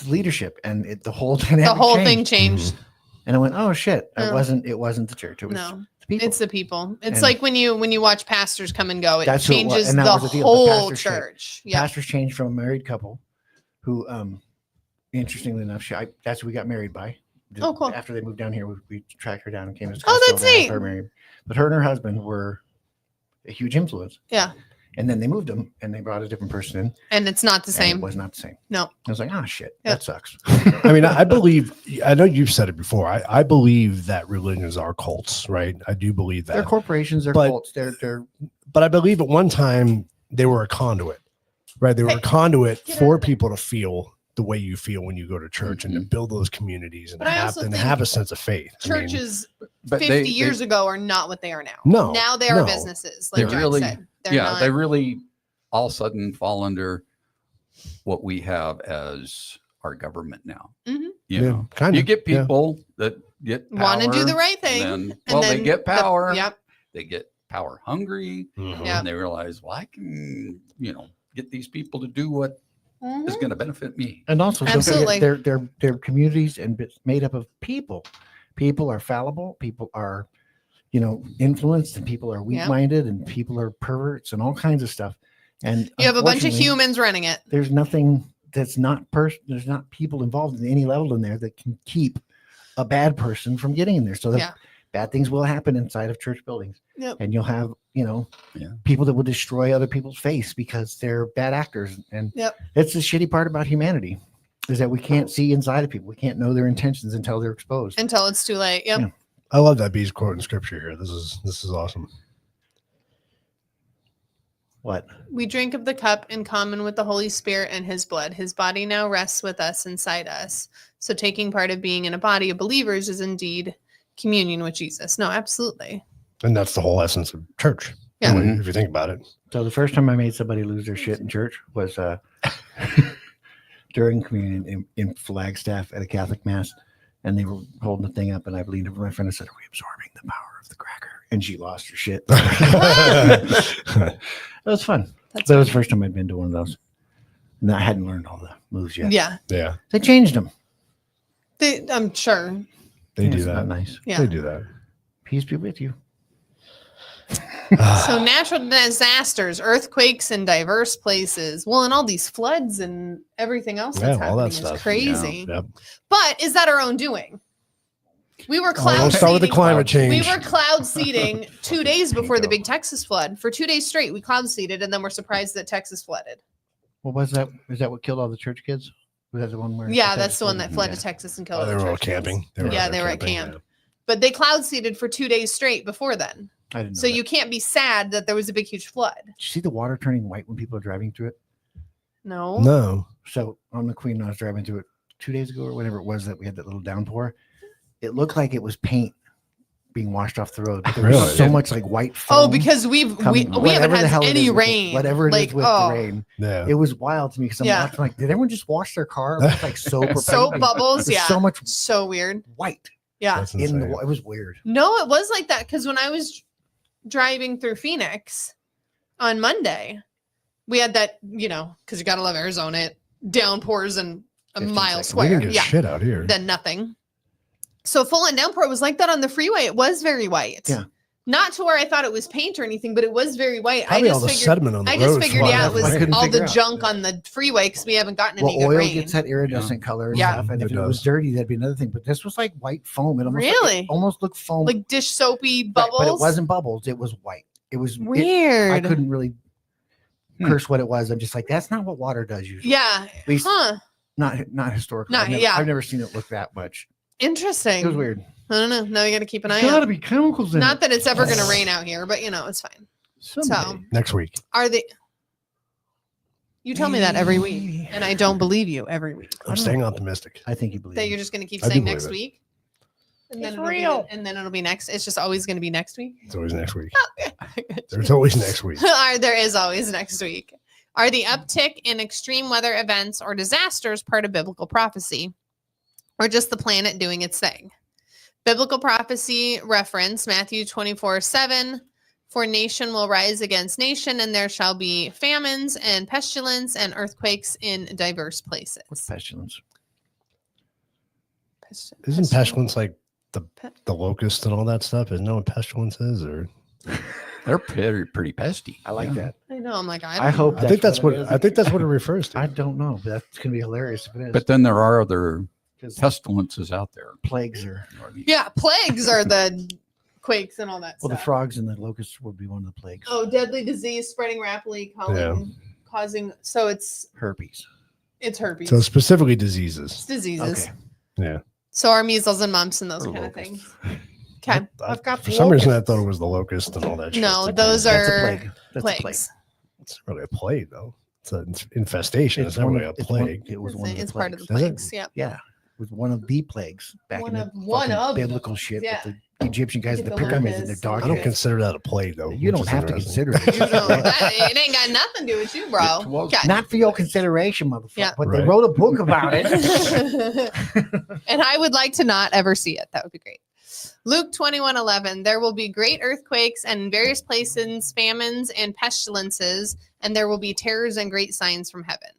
leadership and the whole dynamic the whole changed. thing changed. And I went, oh shit. Yeah. It wasn't the church. It was No, the people. it's the people. It's And- like when you watch pastors come and go, it That's who it was, changes and that the was the deal. The whole pastors changed. church. Yeah, Pastors changed from a married couple who, interestingly enough, that's who we got married by. Oh, cool. After they moved down here, we tracked her down and came to Oh, Scottsdale that's to have neat. her married. But her and her husband were a huge influence. Yeah. And then they moved them and they brought a different person in. and it's not the and same. It was not the same. No. I was like, oh shit, Yeah. that sucks. I mean, I believe, I know you've said it before. I believe that religions are cults, right? I do believe They're that. corporations, they're But- cults, they're But I believe at one time they were a conduit, right? They were Hey, a conduit get for out of there. people to feel the way you feel when you go to church and to build those communities and But I have also and think have a sense of faith. I mean, Churches but 50 years ago are not what they are now. No, Now they are no. businesses, like They John really- said. They're yeah, not, they really all of a sudden fall under what we have as our government now. Mhm. You yeah, know, kind you of get people that get want to do power, the right thing. and and they then get power. Yep. They get power hungry, Yeah. and they realize, well, I can, get these people to do what is Mhm. going to benefit me. and also don't forget, Absolutely. they're communities and it's made up of people. People are fallible, people are influenced, and people are Yeah. weak-minded, and people are perverts and all kinds of stuff. And You have a bunch of unfortunately, humans running it. There's nothing that's not there's not people involved in any level in there that can keep a bad person from getting in there. So Yeah. bad things will happen inside of church buildings. Yep. And you'll have, Yeah. people that will destroy other people's face because they're bad actors. And Yep. that's the shitty part about humanity, is that we can't see inside of people. We can't know their intentions until they're exposed. Until it's too late. Yep. Yeah. I love that B's quote in scripture here. This is awesome. What? We drink of the cup in common with the Holy Spirit and his blood. His body now rests with us inside us. So taking part of being in a body of believers is indeed communion with Jesus. No, absolutely. And that's the whole essence of church. Yeah. really, if you think about it. So the first time I made somebody lose their shit in church was during communion in Flagstaff at a Catholic mass, and they were holding the thing up, and I leaned over my friend and said, "Are we absorbing the power of the cracker?" and she lost her shit. That was fun. That's That was the first time I'd been to one of those. And I hadn't learned all the moves yet. Yeah. Yeah, They changed them. I'm sure. they do Isn't that. nice. Yeah. They do that. Peace be with you. So natural disasters, earthquakes in diverse places. Well, and all these floods and everything else that's Yeah, all happening that is stuff. crazy. Yep. But is that our own doing? We were Oh, cloud don't start with the seeding. climate We change. were cloud seeding 2 days before the Bingo. big Texas flood. For 2 days straight, we cloud seeded, and then we're surprised that Texas flooded. What was that? Is that what killed all the church kids? Was that the one where? Yeah, that's the one that fled Yeah. to Texas and killed Oh, all they the were all church kids. camping. Yeah, out they there were at camping, camp. But they cloud seeded for 2 days straight before then. I didn't know So that. you can't be sad that there was a big, huge flood. Did you see the water turning white when people are driving through it? No. No. So on the Queen, I was driving through it 2 days ago or whatever it was that we had that little downpour. It looked like it was paint being washed off the road. But there was Really? so much like white foam. Oh, because we haven't whatever the hell had it any is with the- rain. whatever it is like, with oh, the rain. Yeah. It was wild to me because I'm Yeah. watching like, did everyone just wash their car with like soap or soap paint? bubbles. There's Yeah. so much So weird. white Yeah. That's in the insane. it was weird. No, it was like that because when I was driving through Phoenix on Monday, we had that, because you got to love Arizona, downpours in a 15 mile seconds. We square. didn't get Yeah. shit out here. Then nothing. So full on downpour, it was like that on the freeway. It was very white. Yeah. Not to where I thought it was paint or anything, but it was very white. Probably I all just the figured, sediment on the I road. just figured, yeah, it was I couldn't all figure the out. junk on the freeway because we haven't gotten Well, any good oil rain. gets that iridescent color and Yeah. stuff. And if It it was does. dirty, that'd be another thing. But this was like white foam. It almost Really? it almost looked foam. Like dish soapy Right, bubbles. but it wasn't bubbles. It was white. It was I weird. couldn't really Hmm. curse what it was. I'm just like, that's not what water does usually. Yeah. At least Huh. not historically. Not- I've never, yeah. I've never seen it look that much. Interesting. It was weird. I don't know. Now you got to keep an eye There's gotta out. be chemicals in Not it. that it's ever going to rain out here, but it's fine. Someday. Next week. Are they? You tell me that every week, and I don't believe you every week. I'm staying optimistic. I think you believe That me. you're just going to keep I do saying believe next it. week. And It's it'll real. and then it'll be next. It's just always going to be next week. It's always next week. Okay. There's always next week. There is always next week. Are the uptick in extreme weather events or disasters part of biblical prophecy, or just the planet doing its thing? Biblical prophecy reference Matthew 24:7. For nation will rise against nation, and there shall be famines and pestilence and earthquakes in diverse places. What's pestilence? Isn't pestilence like Pe- the locust and all that stuff? Isn't that what pestilence is? Or They're pretty pesty. I like that. I know. I'm like, I hope. I think that's what it is. I think that's what it refers to. I don't know. But that's gonna be hilarious if it is. But then there are other 'Cause pestilences out there. plagues are. Yeah, plagues are the quakes and all that Well, the stuff. frogs and the locusts would be one of the plagues. Oh, deadly disease spreading rapidly, causing. So it's Herpes. herpes. So specifically It's diseases. diseases. Okay. Yeah. So are measles and mumps and those Or kind of locusts. things. Okay, I've got For some reason, I thought it was the locust and all that. No, shit. those That's a are plague. That's a plague. plagues. It's really a plague, though. It's an infestation. It's not one really a of- it's one- plague. It was It's, one of the it's part of the plagues. Is it? plagues. Yep. Yeah, it was one of the plagues back One in of- the one fucking of biblical them. shit Yeah. with the Egyptian guys and the Get the pyramids and locusts their and- dog I don't heads. consider that a plague, though. You which don't is have to interesting. consider it. You don't, it ain't got nothing to do with you, bro. It was- Okay. Not for your consideration, motherfucker. Yeah. But they Right. wrote a book about it. And I would like to not ever see it. That would be great. Luke 21:11. There will be great earthquakes and in various places, famines and pestilences, and there will be terrors and great signs from heaven.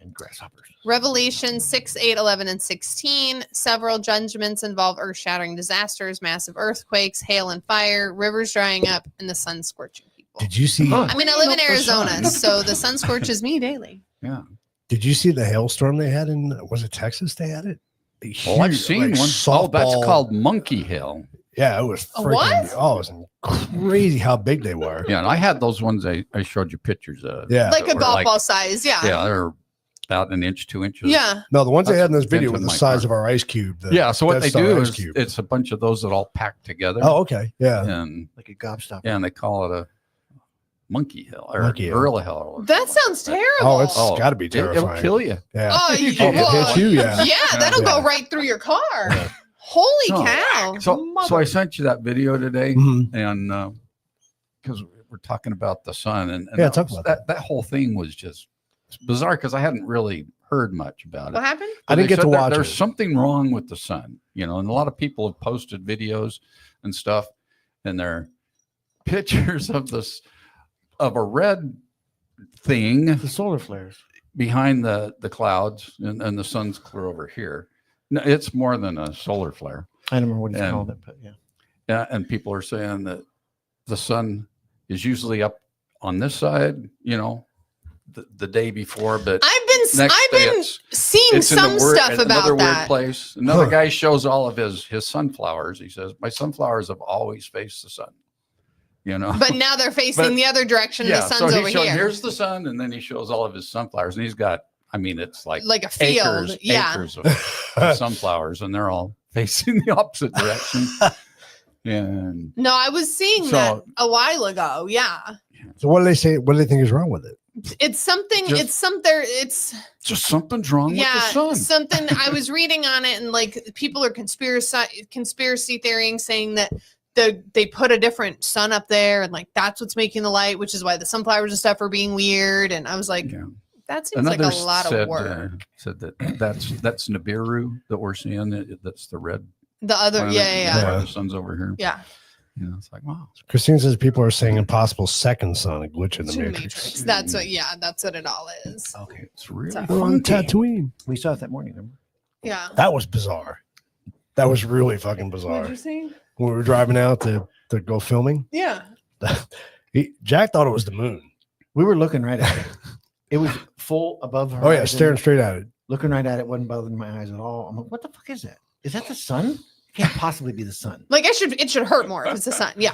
And grasshoppers. Revelation 6, 8, 11, and 16. Several judgments involve earth shattering disasters, massive earthquakes, hail and fire, rivers drying up, and the sun scorching people. Did you see? Huh. I mean, I live in Not the Arizona, sun. so the sun scorches me daily. Yeah. Did you see the hailstorm they had in? Was it Texas? They had it. Oh, I've Huge, seen like, one. Oh, that's softball- called Monkey Hill. Yeah, it was. A Freaking, what? Oh, it was crazy how big they were. Yeah, and I had those ones I showed you pictures of. Yeah. Like a that were golf ball size. Yeah. Yeah, they're about an inch, 2 inches. Yeah. No, the ones they That's had in this dented video were the my size car. of our ice cube. the Yeah. So what Death they Star do ice is cube. it's a bunch of those that all packed together. Oh, okay. Yeah. And Like a gobstopper. yeah, and they call it a Monkey Hill or Monkey Hill. Gorilla Hill. or That something sounds like terrible. Oh, it's Oh, got to be It'll terrifying. kill you. Yeah. Oh, you, Oh, it hits you, yeah. Yeah, that'll Yeah. go right through your car. Yeah. Holy No. cow. So I sent you that video today, Mhm. and because we're talking about the sun, and Yeah, that, talk was- about that whole thing was just bizarre because I hadn't really heard much about What it. happened? I didn't They get to said that watch There's it. something wrong with the sun, and a lot of people have posted videos and stuff, and they're pictures of this of a red thing The solar flares. behind the clouds, and the sun's clear over here. No, it's more than a solar flare. I don't remember what he's And- called it, but yeah. Yeah, and people are saying that the sun is usually up on this side, the day before, but I've next been day seeing it's in some stuff another about weird that. place. Another Huh. guy shows all of his sunflowers. He says, "My sunflowers have always faced the sun." But now they're facing But- the other direction. yeah. The sun's So over he's showing, here. here's the sun, and then he shows all of his sunflowers, and he's got. I mean, it's like Like a field. acres, Yeah. acres of sunflowers, and they're all facing the opposite direction. And No, I was seeing So- that a while ago. Yeah. So what do they say? What do they think is wrong with it? It's something, Just- it's just something's wrong yeah, with the sun. something I was reading on it, and like people are conspiracy theorying, saying that they put a different sun up there, and like that's what's making the light, which is why the sunflowers and stuff are being weird. And I was like, Yeah. that seems like a Another lot said, of work. said that's Nibiru that we're seeing. That's the red. The other, planet, yeah. why the sun's over here. Yeah. It's like, wow. Christine says people are saying impossible second sun, a glitch in the Two matrix. Matrix. That's what, yeah, that's what it all is. Okay. It's really So- We're on funky. Tatooine. We saw it that morning, remember? Yeah. That was bizarre. That was really fucking bizarre. What'd you say? When we were driving out to go filming, Yeah. Jack thought it was the moon. We were looking right at it. It was full above her. Oh yeah, staring straight at it. Looking right at it wasn't bothering my eyes at all. I'm like, what the fuck is that? Is that the sun? It can't possibly be the sun. Like it should hurt more if it's the sun. Yeah.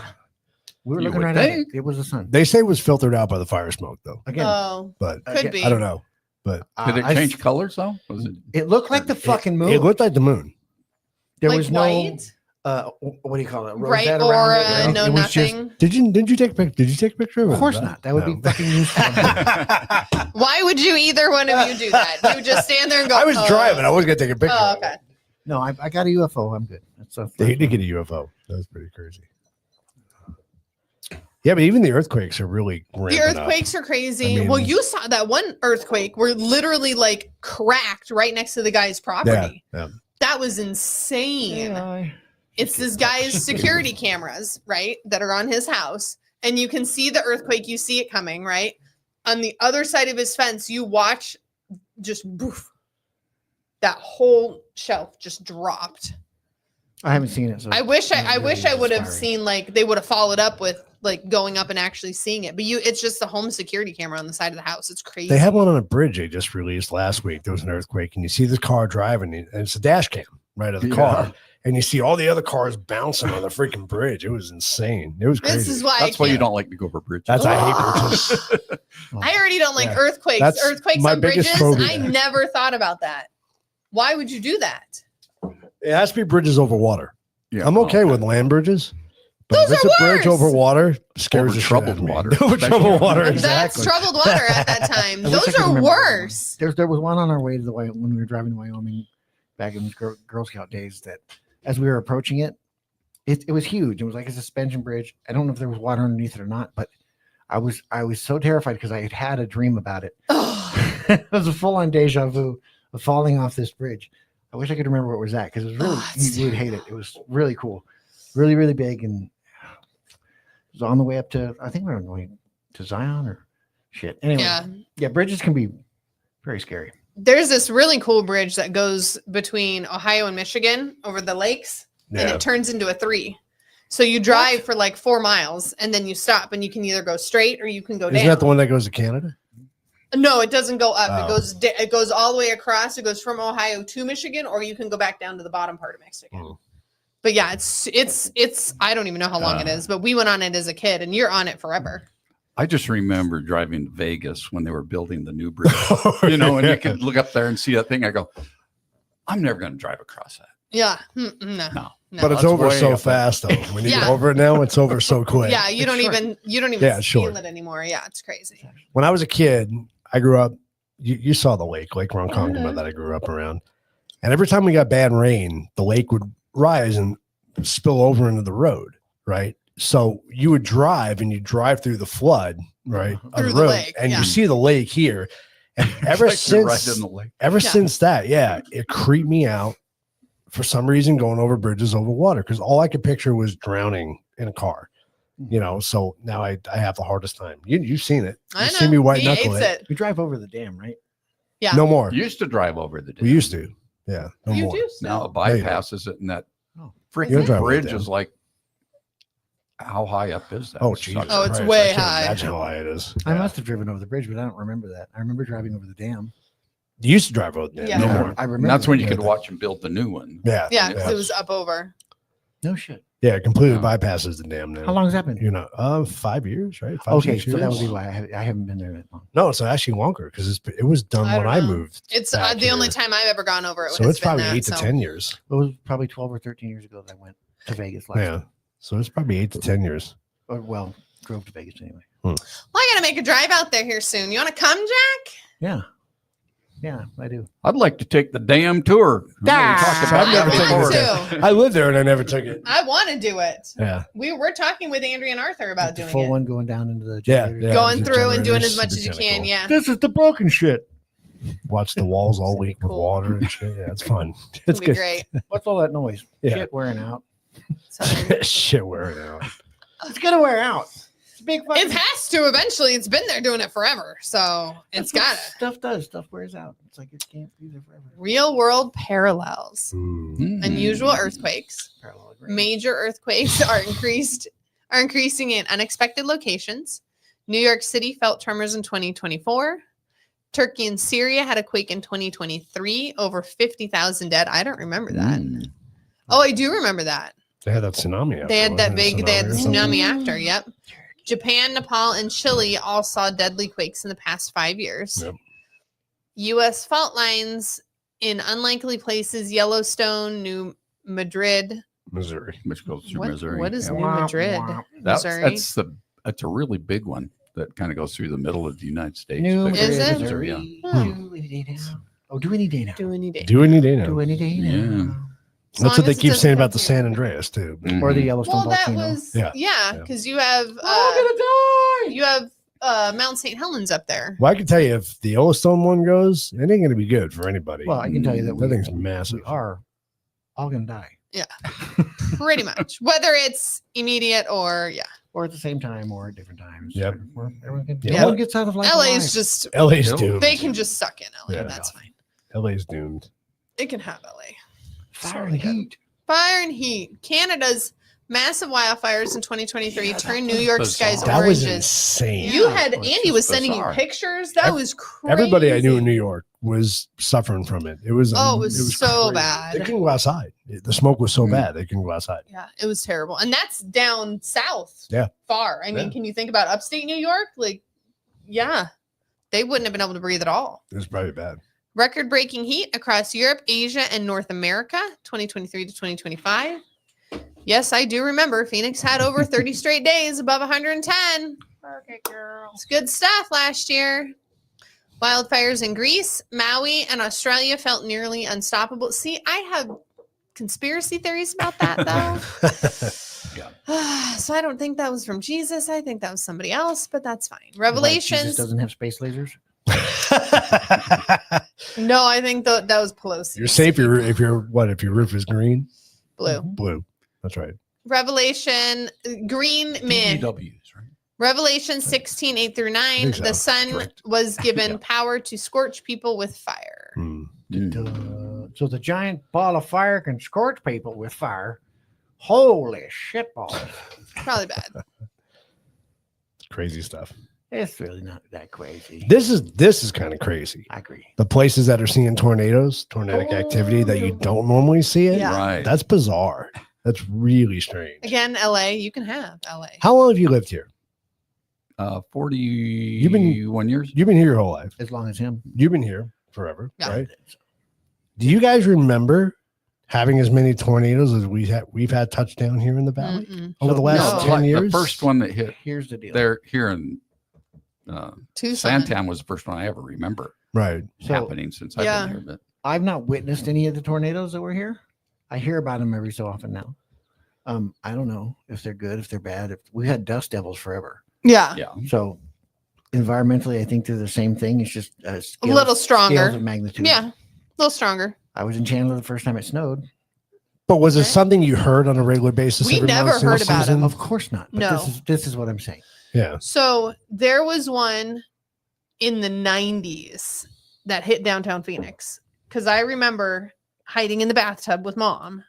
We were You looking would right at it. think. It was the sun. They say it was filtered out by the fire smoke though, Again, Oh, but could again, be. I don't know. But Did it I- change colors though? Was it? It looked like the fucking moon. it looked like the moon. There Like was no white? what do you call it? Bright Rosette around aura, it. no It was just- nothing. Did you take a picture? Did you take a picture of it? of course not. That would No. be fucking useful. Why would you either one of you do that? You would just stand there and go. I was "Oh." driving. I was gonna take a picture. Oh, of it. okay. No, I got a UFO. I'm good. That's a, He did get a UFO. That was pretty crazy. Yeah, but even the earthquakes are really The ramping up. earthquakes are crazy. I mean- Well, you saw that one earthquake where literally like cracked right next to the guy's property. Yeah. That was insane. Yeah, It's this guy's security cameras, right, that are on his house, and you can see the earthquake. You see it coming, right? On the other side of his fence, you watch just boof, that whole shelf just dropped. I haven't seen it. So I wish I it wish really I is would have inspiring. seen like they would have followed up with like going up and actually seeing it. But it's just the home security camera on the side of the house. It's crazy. They had one on a bridge they just released last week. There was an earthquake, and you see the car driving, and it's a dash cam right of the car, and you see all the other cars bouncing on the freaking bridge. It was insane. It was crazy. This is why That's I why you can't. don't like to go over bridges. That's I hate Ugh. bridges. I already don't like Yeah. earthquakes. That's Earthquakes my on biggest bridges. phobia. I never thought about that. Why would you do that? It has to be bridges over water. Yeah. I'm okay with land bridges, but Those if it's are a bridge worse. over water, scares Over the shit troubled out of me. water. Over Especially- troubled water, That's exactly. troubled water at that time. I wish I Those could are remember that worse. one. There was one on our way to the when we were driving to Wyoming back in those Girl Scout days. That as we were approaching it, it was huge. It was like a suspension bridge. I don't know if there was water underneath it or not, but I was so terrified because I had a dream about it. Oh, It was a full on deja vu of falling off this bridge. I wish I could remember what was that because it was really it's you would hate it. It was really cool, really really big, and it was on the way up to I think we were on the way to Zion or shit. Anyway, yeah. yeah, bridges can be very scary. There's this really cool bridge that goes between Ohio and Michigan over the lakes, and Yeah. it turns into a 3. So you drive for like 4 miles, and then you stop, and you can either go straight or you can go Isn't down. that the one that goes to Canada? No, it doesn't go up. Oh. It goes all the way across. It goes from Ohio to Michigan, or you can go back down to the bottom part of Michigan. Oh. But yeah, it's I don't even know how long it is, but we went on it as a kid, and you're on it forever. I just remember driving to Vegas when they were building the new bridge. And you could look up there and see that thing. I go, I'm never going to drive across that. Yeah, no. No. No. But it's That's over way so up there. fast, though. When you get Yeah. over it now, it's over so quick. Yeah, you It's don't short. even Yeah, feel short. it anymore. Yeah, it's crazy. When I was a kid, I grew up. You saw the Lake Ronkonkoma Mhm. that I grew up around, and every time we got bad rain, the lake would rise and spill over into the road. Right, so you would drive and you drive through the flood, right, of Through the the road, lake, and yeah. you see the lake here. And ever It's like you're right since in the lake. Ever Yeah. since that, yeah, it creeped me out for some reason going over bridges over water because all I could picture was drowning in a car. You know, so now I have the hardest time. You've seen it. I You've know. seen me white He knuckle hates it. it. We drive over the dam, right? Yeah. No more. Used to drive over the We dam. used to. Yeah. No You more. do Now still. it bypasses it, and that Oh. You don't drive over the bridge dam. is like, how high up is that? Oh, sucker? Jesus. Oh, it's Christ. way I can't high. Imagine how high it is. I Yeah. must have driven over the bridge, but I don't remember that. I remember driving over the dam. You used to drive over the dam. Yeah. No Yeah, more. I And remember. that's when you Yeah, could that- watch them build the new one. Yeah. Yeah, Yeah. because it was up over. No shit. Yeah. It completely Yeah. bypasses the dam now. How long has that been? You know, 5 years, right? 5, Okay, 6 so that years. would be why I haven't been there that long. No, it's actually longer because it was done I when don't I know. moved. It's back the only here. time I've ever gone over it. So has it's been probably that, 8 to so. 10 years. It was probably 12 or 13 years ago that I went to Vegas last. Yeah. So it's probably 8 to 10 years. Or, well, drove to Vegas anyway. Well, I gotta make a drive out there here soon. You want to come, Jack? Yeah. Yeah, I do. I'd like to take the damn tour. I know we talked about I've that never taken before. it. to. I lived there and I never took it. I want to do it. Yeah. We were talking with Andrea and Arthur about The doing full it. one going down into the Yeah, generator. yeah. Going the through and doing generators, as much it'd as be you kinda can. cool. Yeah. This is the broken shit. Watch the walls all week with Cool. water and shit. Yeah, it's fun. It'd It's be good. great. What's all that noise? Yeah. Shit wearing out. So- Shit wearing out. It's gonna wear out. It's a big fucking It has to eventually. It's been there doing it forever. So it's That's what gotta. Stuff does. Stuff wears out. It's like it can't be there forever. Real world parallels. Mm. Unusual earthquakes. Parallelogram. Major earthquakes are increasing in unexpected locations. New York City felt tremors in 2024. Turkey and Syria had a quake in 2023. Over 50,000 dead. I don't remember that. Mm. Oh, I do remember that. They had that tsunami. They had after, that wasn't big. it? They had the or something? tsunami after. Yep. Japan, Nepal, and Chile all saw deadly quakes in the past 5 years. Yep. U.S. fault lines in unlikely places: Yellowstone, New Madrid. Missouri. Which goes through What- Missouri. what is Yeah. New Madrid? That's, Missouri. that's a really big one that kind of goes through the middle of the United States. New Big Is as it? Missouri, yeah. Do any day now. Oh, do any day now. Do any day. Do any day now. Do any day now. Yeah. As That's long what they as it keep doesn't saying come about the to San your- Andreas too. Or the Mhm. Yellowstone Well, that volcano. was Yeah. yeah, Yeah. because you have you have Mount St. Helens up there. Well, I can tell you if the Yellowstone one goes, it ain't going to be good for anybody. Well, I can tell you that that thing's massive. we are all gonna die, Pretty much, whether it's immediate or or at the same time, or at different times. Yep. Yeah. Everyone gets out of life. LA alive. is just LA's Nope. doomed. they can just suck in LA. Yeah. That's fine. LA's doomed. It can have LA. fire and heat. Fire and heat. Canada's massive wildfires in 2023 turned New York bizarre. skies That was oranges. insane. You Yeah, had it was Andy just was sending bizarre. you pictures. That Ev- was crazy. Everybody I knew in New York was suffering from it. It was Oh, it was so crazy. bad. They couldn't go outside. The smoke was so Mm. bad they couldn't go outside. Yeah, it was terrible. And that's down south. Yeah. Far. I mean, Yeah. can you think about upstate New York? Like, yeah, they wouldn't have been able to breathe at all. It was probably bad. Record breaking heat across Europe, Asia, and North America, 2023 to 2025. Yes, I do remember Phoenix had over 30 straight days above 110. Okay, girl. It's good stuff last year. Wildfires in Greece, Maui, and Australia felt nearly unstoppable. See, I have conspiracy theories about that, though. So I don't think that was from Jesus. I think that was somebody else, but that's fine. Jesus Revelations. doesn't have space lasers. No, I think that was Pelosi. You're safe if your roof is green? Blue. Blue. That's right. Revelation green mid. DWs, right? Revelation 16, 8 through 9. think so. The sun Correct. was given Yeah. power to scorch people with fire. Mm. So the giant ball of fire can scorch people with fire. Holy shit balls. Probably bad. Crazy stuff. It's really not that crazy. This is kind of crazy. I agree. The places that are seeing tornadic activity that you don't normally see it. Yeah. Right. That's bizarre. That's really strange. Again, LA, you can have LA. How long have you lived here? 41 years. You've been here your whole life. As long as him. You've been here forever, Yeah. right? Do you guys remember having as many tornadoes as we've had touchdown here in the valley Mm-mm. over the last No. 10 Like years? The first one that hit Here's the deal. there here in Tucson. Santan was the first one I ever remember Right. So happening since I've Yeah. been here. But I've not witnessed any of the tornadoes that were here. I hear about them every so often now. I don't know if they're good, if they're bad. If we had dust devils forever, Yeah. yeah, so environmentally, I think they're the same thing. It's just A little scales stronger. of magnitude. Yeah. A little stronger. I was in Chandler the first time it snowed. But was it Right. something you heard on a regular basis? We every never monsoon heard about season? him. Of course not. But No. this is what I'm saying. Yeah. So there was one in the 90s that hit downtown Phoenix because I remember hiding in the bathtub with mom.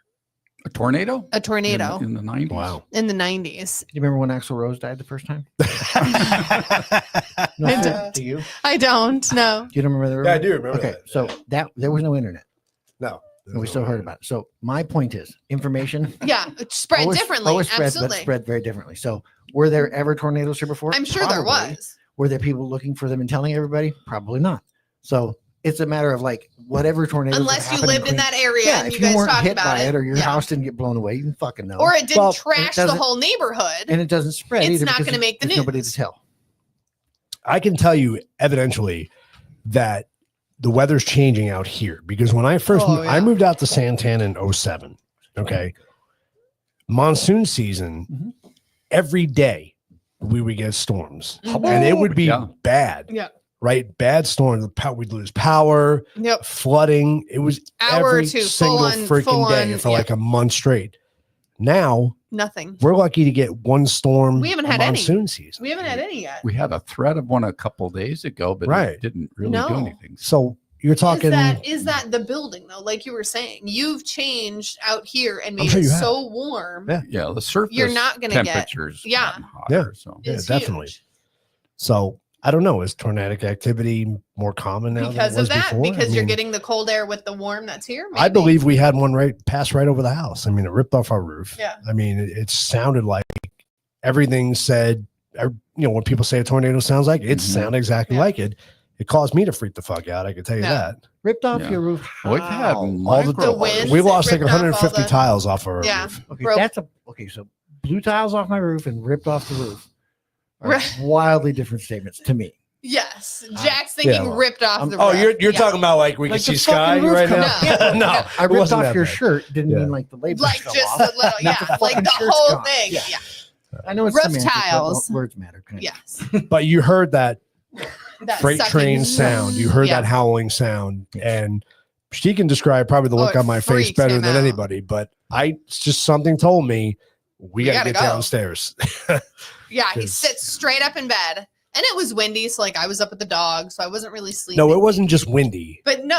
A tornado? A tornado In the 90s. Wow. in the 90s. You remember when Axl Rose died the first time? No, I offense to you. I don't know. You don't remember that? Yeah, I do remember Okay, that. so that there was no internet, No. and we still heard about it. So my point is, information Yeah, it spread always- differently. always spread, Absolutely. but spread very differently. So were there ever tornadoes here before? I'm sure there Probably. was. Were there people looking for them and telling everybody? Probably not. So it's a matter of like whatever tornadoes. Unless that you happen lived in Queens- that area Yeah, and if you you guys weren't talked hit about by it or your Yeah. house didn't get blown away, you can fucking know. Or it didn't Well, trash the doesn't- whole neighborhood. and it doesn't spread It's either. not because gonna make the there's nobody to news. tell. I can tell you evidentially that the weather's changing out here because when I first Oh, yeah. I moved out to Santan in 07. Okay. Monsoon season, Mhm. every day we would get storms Mhm. and it would be Yeah. bad, Yeah. right? Bad storms. We'd lose power, Yep. flooding. It was Hour or every two, single full on- freaking full day on, for yeah. like a month straight. Now Nothing. we're lucky to get one storm. We haven't a had any. monsoon season. We haven't had any yet. We had a threat of one a couple days ago, but Right. it didn't really No. do anything. So you're talking. Is that the building though? Like you were saying, you've changed out here and made sure it you have. so warm. Yeah. Yeah, the surface You're not gonna get- temperatures yeah. gotten hotter, so Yeah, It's definitely. huge. So I don't know. Is tornadic activity more common now Because than it was of that, before? because I you're mean, getting the cold air with the warm that's here. I maybe. believe we had one pass right over the house. I mean, it ripped off our roof. Yeah. I mean, it sounded like everything said. When people say a tornado sounds like it Mhm. sounded exactly Yeah. like it. It caused me to freak the fuck out. I can tell you Yeah. that. Ripped off Yeah. your roof. We've had How? All the The winds, we it lost like ripped off all 150 the- tiles off our Yeah. roof. Okay, broke- okay. So blew tiles off my roof and ripped off the roof. Are Right. wildly different statements to me. Yes, Jack's thinking well, ripped off I'm- the. Oh, roof. you're Yeah. talking about like we Like can the see fucking sky roof right come now? down. no, No. I it ripped wasn't off that your bad. shirt. Didn't Yeah. mean like the label. like fell just off. a little, Not yeah, the like fucking the shirt's whole gone. thing. Yeah. Yeah. I know it's Roof semantics, but tiles. words matter. Kind of. Yes. But you heard that That freight sucking train zzz. sound. You heard Yeah. that howling sound, and she can describe probably the Oh, look it on my face freaks better him than out. anybody. But it's just something told me we got to gotta get go. downstairs. Yeah, he 'Cause- sits straight up in bed, and it was windy, so like I was up with the dog, so I wasn't really sleeping. No, it wasn't just windy. But no,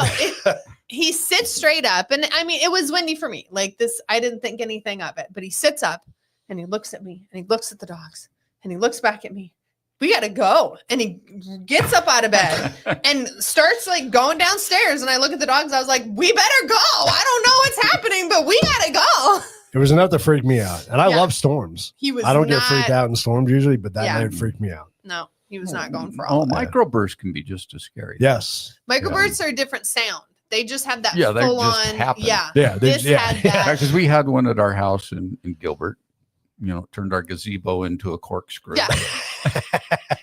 he sits straight up, and I mean, it was windy for me. Like this, I didn't think anything of it. But he sits up, and he looks at me, and he looks at the dogs, and he looks back at me. We got to go, and he gets up out of bed and starts like going downstairs. And I look at the dogs. I was like, "We better go. I don't know what's happening, but we got to go." It was enough to freak me out, and I Yeah. love storms. He was. I don't get not, freaked out in storms usually, but that Yeah. night freaked me out. No, he was not going for all. Oh, of it. microbursts can be just as scary. Yes. Microbursts are a different sound. They just have that Yeah, they full just on. happen. Yeah. Yeah. This had that. Because we had one at our house in Gilbert. Turned our gazebo into a corkscrew. Yeah.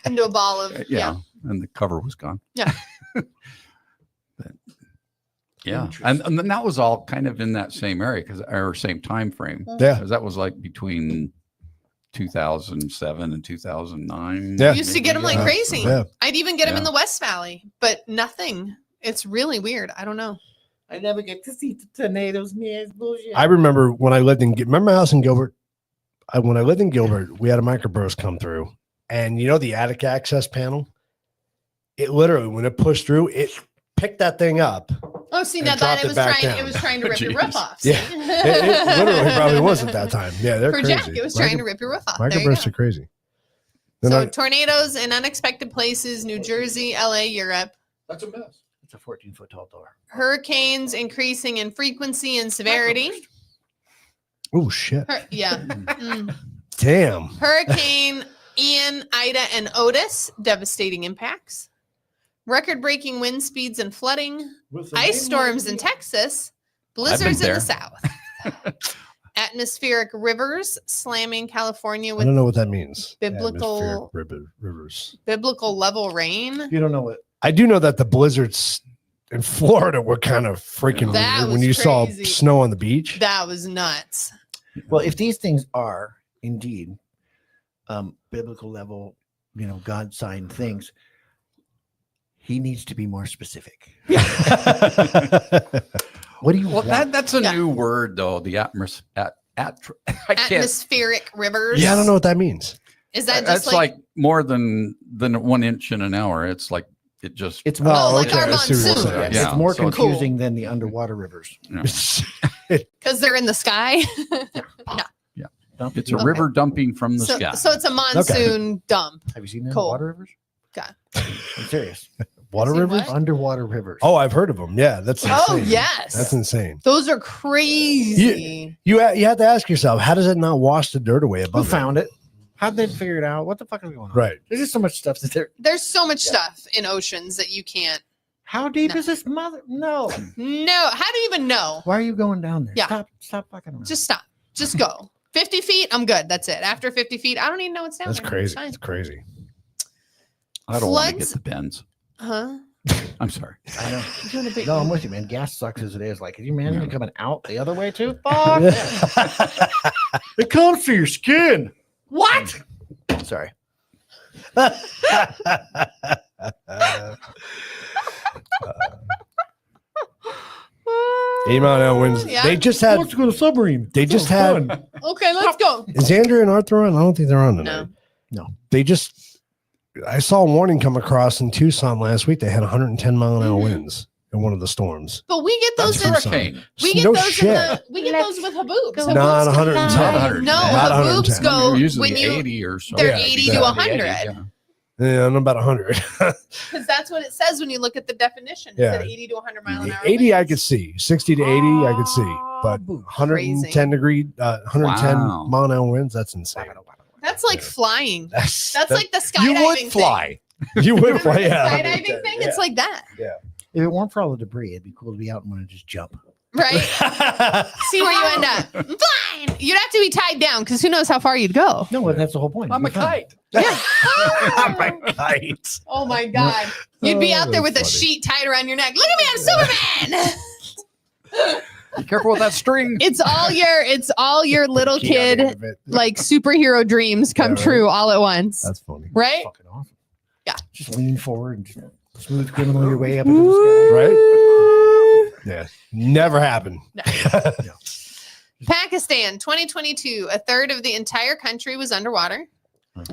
Into a ball of. Yeah, and the cover was gone. Yeah. But, yeah, and then that was all kind of in that same area or same time frame. Yeah. Because that was like between 2007 and 2009. Yeah. Used to get them like Yeah. crazy. Yeah. I'd even get them in Yeah. the West Valley, but nothing. It's really weird. I don't know. I never get to see the tornadoes, man. It's bullshit. I remember when I lived in. Remember my house in Gilbert? When I lived in Gilbert, we had a microburst come through, and the attic access panel. It literally, when it pushed through, it picked that thing up. Oh, see, And now that dropped it it was back trying. down. It was trying to rip your Jeez. roof off. See? Yeah. It literally probably was at that time. Yeah, they're For crazy. Jack, it was trying to rip your roof off. There you Microbursts go. are crazy. Then So I- tornadoes in unexpected places: New Jersey, LA, Europe. That's a mess. It's a 14-foot tall door. Hurricanes increasing in frequency and severity. Oh shit! Yeah. Mm. Damn. Hurricane Ian, Ida, and Otis, devastating impacts. Record-breaking wind speeds and flooding. Ice storms in Texas. Blizzards in there. the south. Atmospheric rivers slamming California I with don't know what that means. biblical- Atmospheric rivers. biblical level rain. You don't know what. I do know that the blizzards in Florida were kind of freaking That weird when was you crazy. saw snow on the beach. That was nuts. Well, if these things are indeed biblical level, God sign things, he needs to be more specific. What do you Well, want? that's a Yeah. new word though. The I can't. Atmospheric rivers. Yeah, I don't know what that means. Is that That's just like, more than 1 inch in an hour. It's like it just. It's more, Oh, like our I see what you're monsoon. saying. Yeah. it's more So it's- confusing than the underwater rivers. because they're in the sky? Dump It's it. a river dumping from the so, sky. so it's a monsoon dump. Have you seen the Cool. water rivers? Okay. I'm serious. Water See rivers? what? Underwater rivers. Oh, I've heard of them. Yeah, that's insane. Oh, yes. That's insane. Those are crazy. You have to ask yourself, how does it not wash the dirt away who above found it? How'd they figure it out? What the fuck is going on? Right. There's just so much stuff that they're. There's so much stuff in oceans that you can't. How deep No. is this mother? No. No. How do you even know? Why are you going down there? Yeah. Stop fucking around. Just stop. Just go. 50 feet, I'm good. That's it. After 50 feet, I don't even know what's down That's there. crazy. It's fine. It's crazy. I don't want to floods- get the bends. Huh? I'm sorry. I know. You doing a big No, I'm with you, man. Gas sucks as it is. Like, can you imagine Yeah. it coming out the other way too? Fuck. It comes through your skin. What? Sorry. 8 mile an hour winds. Yeah. They just had. Let's go to submarine. They just Oh, had. fun. Okay, let's go. Is Andrew and Arthur on? I don't think they're on tonight. No. They just. I saw a warning come across in Tucson last week. They had 110 mile an hour winds in one of the storms. But we get those That's in Hurricane. we get No those shit. in the we get those with haboobs. Go. Haboobs Not come 110. down. No, Not haboobs 110. go They're usually when you 80 or so. they're Yeah, 80 to exactly. 100. Yeah. Yeah, I'm about 100. Because that's what it says when you look at the definition. It Yeah. said 80 to 100 mile an hour. 80 I winds. could see. 60 to 80 I could see. But Oh, 110 degree, 110 Wow. mile an hour winds. That's insane. That's like flying. That's That's like the skydiving You would thing. fly. you would Remember fly. the Yeah. skydiving thing? It's like that. If it weren't for all the debris, it'd be cool to be out and want to just jump. Right? See where you end up. Fine. You'd have to be tied down because who knows how far you'd go. No, that's the whole point. I'm a You're fine. kite. I'm a kite. Oh my God. You'd be Oh, out there with that's a funny. sheet tied around your neck. Look at me, I'm Superman. Be careful with that string. It's all your little Can't kid think of it. like superhero dreams come Yeah, right. true all at once. That's funny. Right? Fucking awesome. Yeah. Just lean forward and just smooth criminal your way up into the sky. Right? Yeah. Never happened. Pakistan, 2022, a third of the entire country was underwater.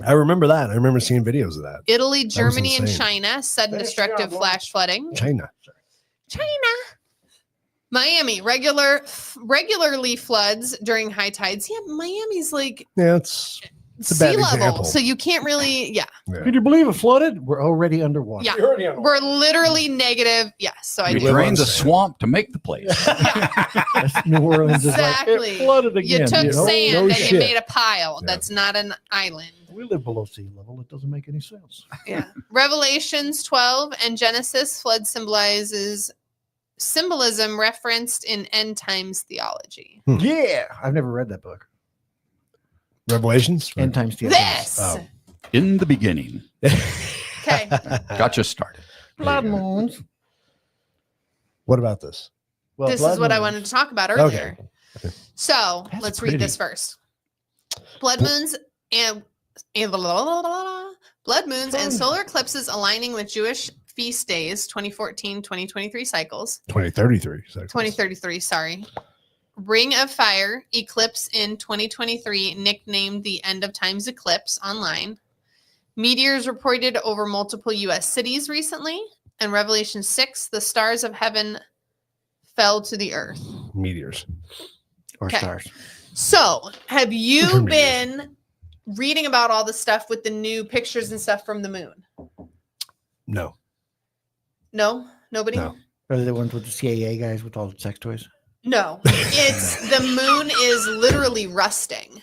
I remember that. I remember seeing videos of that. Italy, was Germany, and insane. China, sudden Finish destructive your job, flash flooding. China. China. Miami, regularly floods during high tides. Yeah, Miami's like Yeah, it's a sea bad level, example. so you can't really. Yeah, Could you believe it flooded? We're already underwater. yeah. We're literally negative. Yeah, so I We do. live on drained the sand. swamp to make the place. That's New Orleans is like, Exactly. it flooded again. You took know? sand no and shit. you made a pile. Yeah. That's not an island. We live below sea level. It doesn't make any sense. Yeah. Revelations 12 and Genesis flood symbolism referenced in end times theology. Yeah. I've never read that book. Revelations? End times theology. This. Oh. In the beginning. Okay. Got you started. Blood moons. What about this? Well, This blood is what I moons. wanted to talk about earlier. Okay. So That's let's read this first. Blood moons and blood moons and solar eclipses aligning with Jewish feast days 2014-2023 cycles. 2033. 2033, sorry. Ring of Fire eclipse in 2023, nicknamed the End of Times eclipse online. Meteors reported over multiple U.S. cities recently. And Revelation 6, the stars of heaven fell to the earth. Meteors. Or Okay. stars. So, have you Meteors. been reading about all the stuff with the new pictures and stuff from the moon? No. No? Nobody? No. Are they the ones with the CIA guys with all the sex toys? No, it's the moon is literally rusting.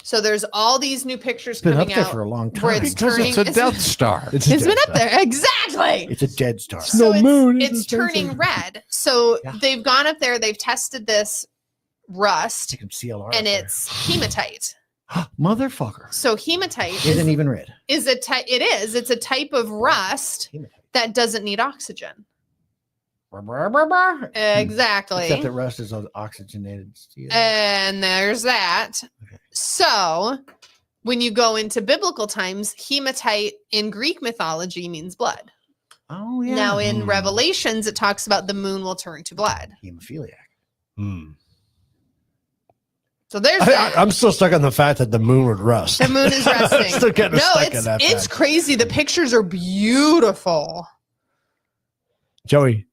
So there's all these new pictures It's been up coming there out. for a long where time. it's Because turning. it's a Death Star. It's been up there exactly. It's a dead star. No So moon, It's it's a turning sensor. red. So Yeah. they've gone up there. They've tested this rust, Take some CLR. and up there. it's hematite. Motherfucker. So hematite Isn't is, even red. is a type. It is. It's a type of rust Hematite. that doesn't need oxygen. Except Exactly. that rust is oxygenated steel. And there's that. Okay. So when you go into biblical times, hematite in Greek mythology means blood. Oh yeah. Now in Hmm. Revelations, it talks about the moon will turn to blood. Hemophiliac. Hmm. So there's that. I'm still stuck on the fact that the moon would rust. The moon is resting. Still getting No, stuck in that it's fact. crazy. The pictures are beautiful. Joey,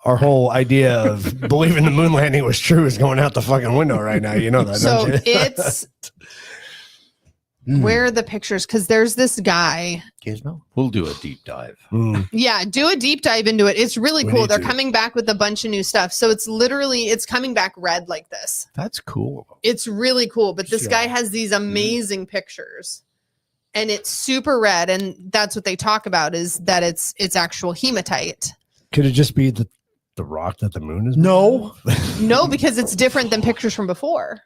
our whole idea of believing the moon landing was true is going out the fucking window right now. You know that, So don't you? it's where are the pictures? Because there's this guy. Gizmo. We'll do a deep dive. Hmm. Yeah, do a deep dive into it. It's really We cool. need They're to. coming back with a bunch of new stuff. So it's coming back red like this. That's cool. It's really cool. But this Yeah. guy has these amazing pictures. And it's super red. And that's what they talk about is that it's actual hematite. Could it just be the rock that the moon is? No. No, because it's different than pictures from before.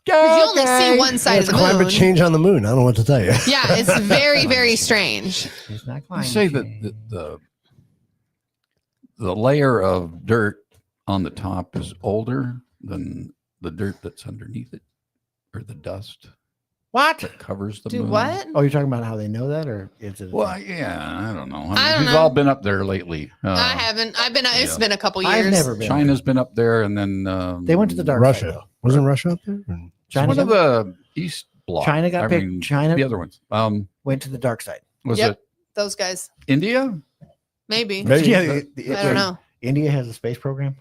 Because you only see one side of It's the climate moon. change on the moon. I don't know what to tell you. Yeah, it's very, very strange. It's not You climate say that change. the layer of dirt on the top is older than the dirt that's underneath it, or the dust What? that covers the Do moon. what? Oh, you're talking about how they know that, or is it? Well, yeah, I don't know. I don't we've know. all been up there lately. I haven't. I've been. It's yeah. been a couple years. I've never been. China's been up there, and then They went to the dark side, Russia. though. Wasn't Russia up there? Or- China one of got- the East Bloc. China got picked. China the other ones. went to the dark side. Was Yep. it Those guys. India? Maybe. Maybe. Yeah, I don't know. India has a space program.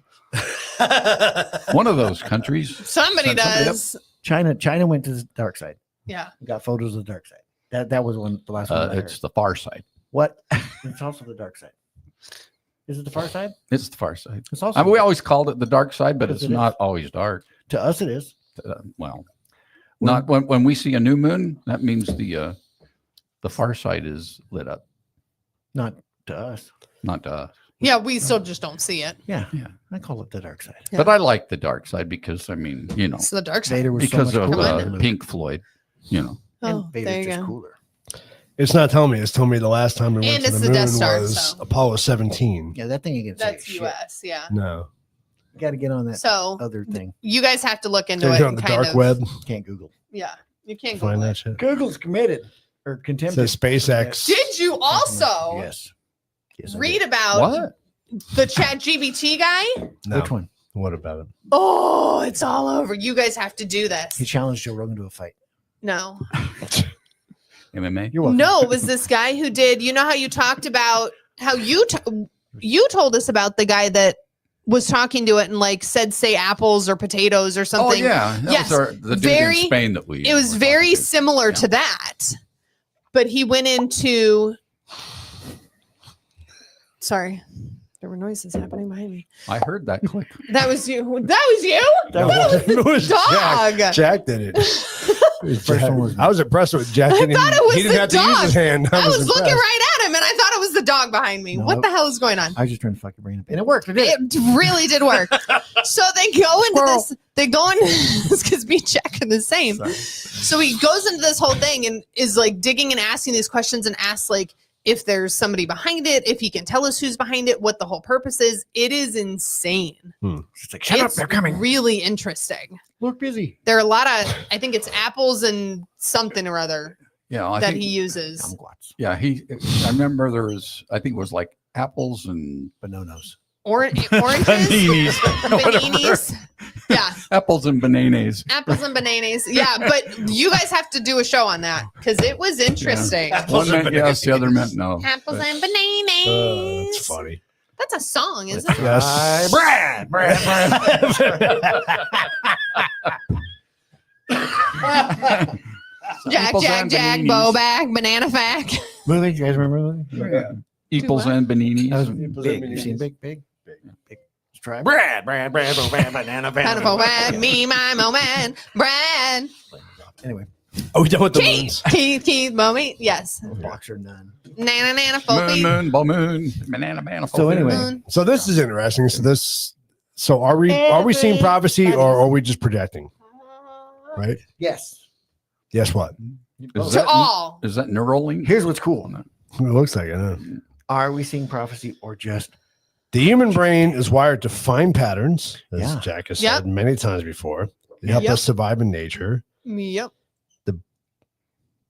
One of those countries. Somebody Send somebody up. does. China went to the dark side. Yeah. Got photos of the dark side. That was the last one. I heard. It's the far side. What? It's also the dark side. Is it the far side? It's the far side. It's also I mean, we always called it the dark side, but Yes, it's it is. not always dark. to us it is. Well, not when we see a new moon. That means the far side is lit up, Not to us. not to us. Yeah, we still just don't see it. Yeah. Yeah. I call it the dark side. Yeah. But I like the dark side because I mean, you know, It's the dark side. Vader was because so of much cooler than Luke. Pink Floyd, you know. And Oh, Vader's there you just go. cooler. It's not telling me. It's telling me the last time we went And to it's the the moon Death Star, was so- Apollo 17. Yeah, that thing you can say That's shit. US. Yeah. No. You got to get on that So other thing. you guys have to look into They're it. on and the kind dark of- web. Can't Google. Yeah. You can't Find go. that shit. Google's committed or It contempt. says SpaceX. Did you also Yes. Yes, I read did. about What? the Chat GBT guy? No. Which one? What about it? Oh, it's all over. You guys have to do He this. challenged Joe Rogan to a fight. No. MMA? You're welcome. No, it was this guy who did. You know how you talked about how you told us about the guy that was talking to it and like said say apples or potatoes or Oh something. yeah, that Yes, was the dude very- in Spain that we. It was were very talking to. similar Yeah. to that. But he went into sorry. There were noises happening behind me. I heard that click. That was you. That was you? That was- it was Dog. Jack did it. First one was- I was impressed with Jack. I He didn't- thought it was he didn't the have to use dog. his hand. I was looking impressed. right at him and I thought it was the dog behind me. No, What the hell is going on? I was just trying to fuck your brain up. And it worked. It did. It really did work. So they go into this. They go into this because me and Jack are the same. Sorry. So he goes into this whole thing and is like digging and asking these questions and asks like if there's somebody behind it, if he can tell us who's behind it, what the whole purpose is. It is insane. It's like, shut up, It's they're coming. really interesting. Look busy. There are a lot of, I think it's apples and something or other Yeah, I that think, he uses. Kumquats. yeah, I remember there was. I think it was like apples and Bananas. Oranges, Paninis. bananas. Yeah, apples and bananas. apples and bananas. Yeah, but you guys have to do a show on that because it was interesting. One meant yes, the other meant no. Apples and That's bananas. funny. That's a song, isn't it? Yes. Brad. Jack, Apples Jack, and Jack, bananas. bow back, banana fact. Movie? You guys remember the movie? Yeah. Apples what? and bananas. That was Apples big. and You seen bananas. big? Let's try Brad, banana, Kind of a wag, me, my moment, Brad. Anyway, Oh, we done with the Keith, moons. Keith, moment. Yes. boxer none. Nana, nana, Moon, foky. moon, ball moon, banana, banana. So anyway, Moon. So this is interesting. So are we seeing prophecy or are we just projecting? Right? yes. Yes. What? Is To that, all. is that Neuralink? Here's what's cool. It looks like it. Huh? Are we seeing prophecy or just The human brain is wired to find patterns, as Yeah. Jack has Yep. said many times before. They help Yep. us survive in nature. Yep.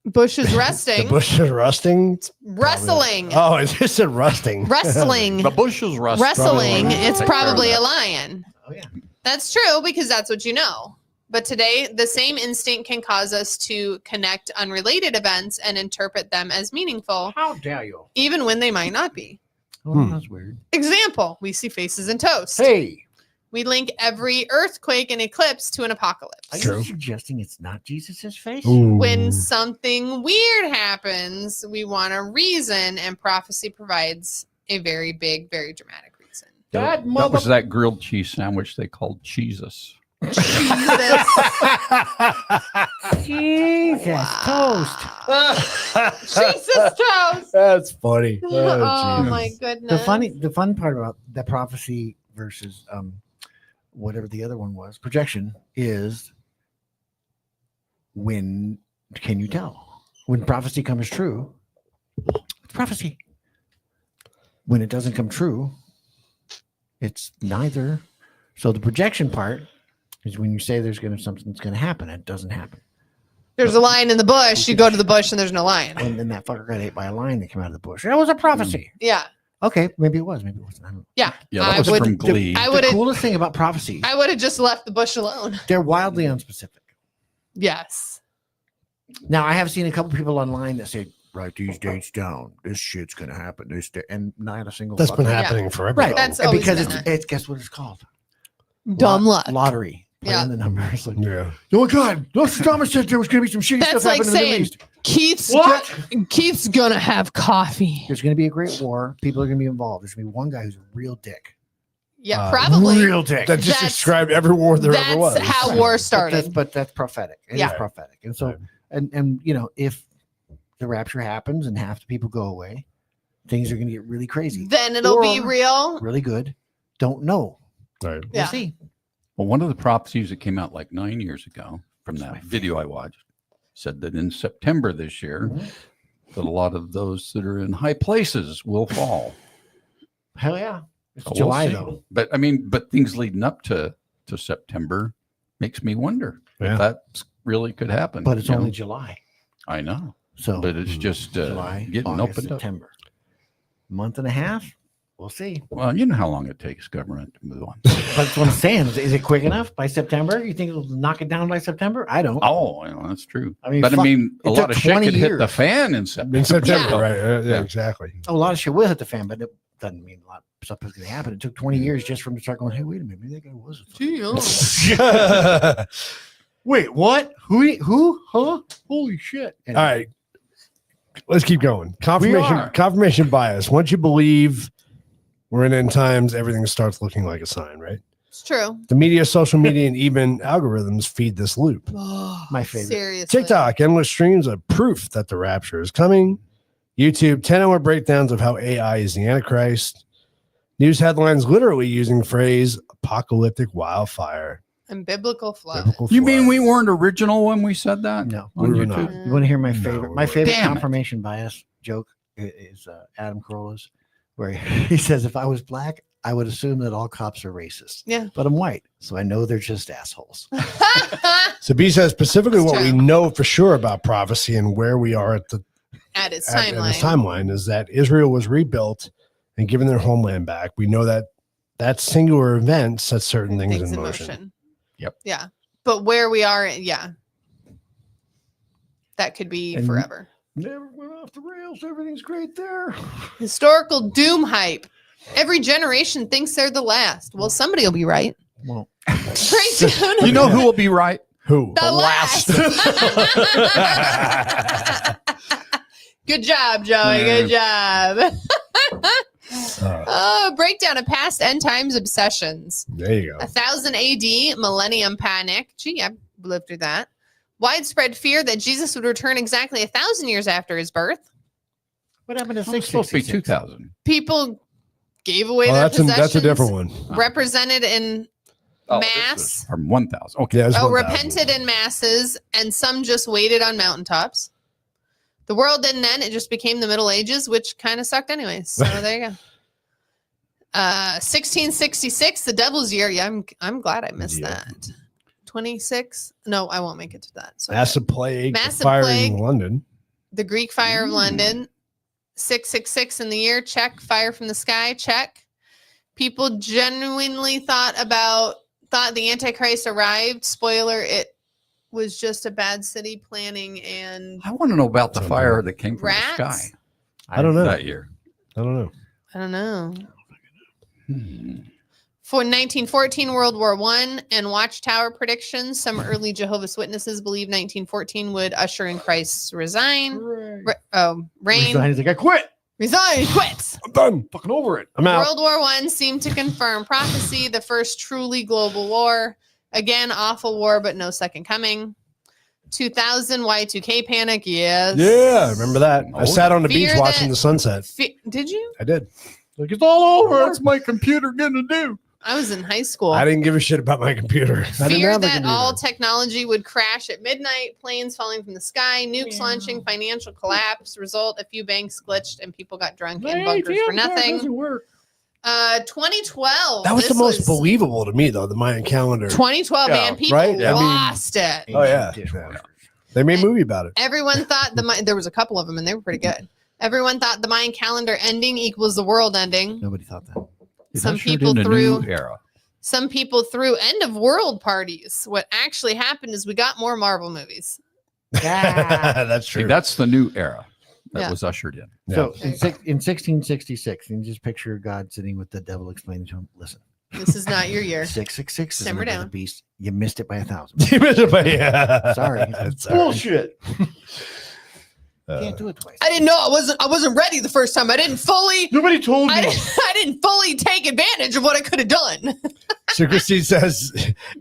Bush is The resting. bush is rusting. Wrestling. Oh, it just said rusting. Wrestling. The bush is rust. Wrestling. Probably It's Take care of probably that. a lion. Oh yeah. That's true because that's what you know. But today, the same instinct can cause us to connect unrelated events and interpret them as meaningful, How dare you? even when they might not be. Oh, that's weird. Example, we see faces in toast. Hey, We link every earthquake and eclipse to an apocalypse. are True. you suggesting it's not Jesus's face? Ooh. When something weird happens, we want a reason, and prophecy provides a very big, very dramatic reason. That That was that grilled cheese sandwich they called Jesus. Jesus. Jesus toast. Jesus toast. That's funny. Oh, Jesus. my goodness. The fun part about the prophecy versus whatever the other one was, projection, is when can you tell? When prophecy comes true, it's prophecy. When it doesn't come true, it's neither. So the projection part is when you say there's something's gonna happen, it doesn't happen. There's a lion in the bush. You go to the bush and there's no lion. And then that fucker got ate by a lion that came out of the bush. That was a prophecy. Yeah. Okay, maybe it was, maybe it wasn't. I don't know. Yeah. Yeah, that I was would- from Glee. I The would have coolest thing about prophecy, I would have just left the bush alone. they're wildly unspecific. Yes. Now, I have seen a couple people online that say, write these dates down. This shit's going to happen. This day. And not a single That's been fucking- happening forever. Right. though. That's And always because been it's guess what it's called? Dumb luck. Lottery. Play Yeah. on the numbers. Like, Yeah. oh my God, Nostradamus said there was going to be some shitty That's stuff like happening in the Middle saying East. Keith's gonna have coffee. There's going to be a great war. People are going to be involved. There's going to be one guy who's a real dick. Yeah, probably. Real dick. That just That's- described every war there ever was. That's how Right. war But started. that's prophetic. It is Yeah. prophetic. And so, Right. and you know, if the rapture happens and half the people go away, things are going to get really crazy. Then it'll be Or- real. Really good. Don't know. Right. We'll Yeah. see. Well, one of the prophecies that came out like 9 years ago from That's my that video I watched said that in September this year, Mhm. that a lot of those that are in high places will fall. Hell yeah. It's So we'll July see. though. But I mean, but things leading up to September makes me wonder Yeah. if that really could happen. But it's you know? only July. I know, So but it's just July, getting August, opened up. September. Month and a half. We'll see. Well, you know how long it takes government to move on. That's what I'm saying. Is it quick enough by September? You think it'll knock it down by September? I don't. Oh, you know, that's true. I mean, But I fuck, mean, a it lot took of shit 20 could hit the years. fan in September. In September, Yeah. right? Yeah, Yeah. exactly. A lot of shit will hit the fan, but it doesn't mean a lot of stuff is going to happen. It took 20 years just for him to start going, hey, wait a minute. Maybe that guy was a fucking- Wait, what? Who? Huh? Holy shit. All right. Let's keep going. Confirmation are. confirmation bias. Once you believe we're in end times, everything starts looking like a sign, right? It's true. The media, social media, and even algorithms feed this loop. My favorite. Seriously. TikTok, endless streams of proof that the rapture is coming. YouTube, 10-hour breakdowns of how AI is the Antichrist. News headlines literally using phrase apocalyptic wildfire. And biblical flood. Biblical You mean flood. we weren't original when we said that? No. On We were YouTube? not. You want to hear my No, favorite? we My weren't. favorite Damn it. confirmation bias joke is Adam Carolla's, where he says, if I was black, I would assume that all cops are racist. Yeah. But I'm white, so I know they're just assholes. So B says specifically That's what we true. know for sure about prophecy and where we are at the At its at this timeline. timeline is that Israel was rebuilt and given their homeland back. We know that that singular event sets certain things in motion. Yep. Yeah. But where we are, yeah. That could be And- forever. Never went off the rails. Everything's great there. Historical doom hype. Every generation thinks they're the last. Well, somebody will be right. Well, Pretty soon. You know who will be right? Who? The last. Good job, Joey. Good job. Breakdown of past end times obsessions. There you go. 1000 AD, millennium panic. Gee, I lived through that. Widespread fear that Jesus would return exactly 1,000 years after his birth. what happened to It's supposed to be 666? 2000. People gave away Oh, their that's a possessions. different one. Represented in Oh, this mass. was from 1000. Okay. Yeah, it's 1,000. Repented in masses, and some just waited on mountaintops. The world didn't end; it just became the Middle Ages, which kind of sucked, anyways. So there you go. 1666, the Devil's Year. Yeah, I'm glad I missed Yeah. that. 26. No, I won't make it to that. So Massive plague, Massive fire plague. in London. The Greek Fire of London. 666 in the year. Check. Fire from the sky. Check. People genuinely thought the Antichrist arrived. Spoiler, it was just a bad city planning and I want to know about the Something. fire that came from Rats? the sky I don't know. that year. I don't know. I don't know. Hmm. For 1914, World War I, and Watchtower predictions, some early Jehovah's Witnesses believe 1914 would usher in Christ's reign. He's like, I quit. Resign, quits. I'm done. Fucking over it. I'm out. World War I seemed to confirm prophecy, the first truly global war. Again, awful war, but no second coming. 2000 Y2K panic, yes. Yeah, I remember that. I Oh, sat on the beach Fear watching that- the sunset. Did you? I did. Like, it's all over. What's my computer gonna do? I was in high school. I didn't give a shit about my computer. I didn't Fear have a that computer. all technology would crash at midnight, planes falling from the sky, nukes launching, financial collapse. Result: a few banks glitched and people got drunk in bunkers for nothing. 2012. That was the this most believable to me, though, the Mayan calendar. 2012, Yeah, man. People right? I mean- lost it. Oh, yeah. They made a movie about it. Everyone thought there was a couple of them, and they were pretty good. Everyone thought the Mayan calendar ending equals the world ending. Nobody thought that. It Some ushered people in a threw- new era. Some people threw end of world parties. What actually happened is we got more Marvel movies. That's See, true. that's the new era that Yeah. was ushered in. Yeah. So in 1666, you can just picture God sitting with the devil explaining to him, listen, This is not your year. 666 is Simmer the number of down. the beast. You missed it by 1,000. Yeah. Sorry. That's all right. Bullshit. Uh, Can't do it twice. I didn't know. I wasn't ready the first time. I didn't fully Nobody told me. I didn't fully take advantage of what I could have done. So Christine says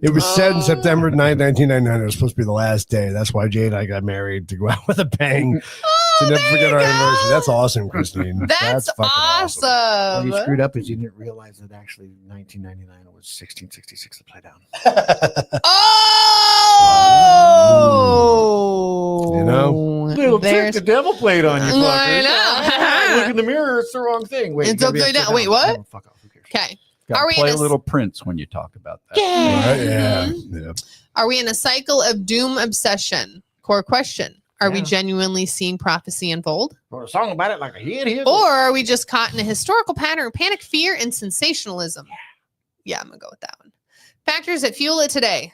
it was said in September 9, 1999. It was supposed to be the last day. That's why Jay and I got married, to go out with a bang. To never there forget you our go. anniversary. That's awesome, Christine. That's fucking What awesome. you screwed up is you didn't realize that actually 1999 was 1666 upside down. Oh, You know? There's- devil played on you, I know. Look in the mirror, it's the wrong thing. Wait, It's gotta be upside down. Wait, what? Oh, fuck off. Who cares? Okay. Got Are we to play in a- Little Prince when you talk about that. Right? Yeah. Mhm. Yeah. Are we in a cycle of doom obsession? Core question. Are we Yeah. genuinely seeing prophecy unfold? Wrote a song about it like a hit here. Or are we just caught in a historical pattern of panic, fear, and sensationalism? Yeah, I'm going to go with that one. Factors that fuel it today.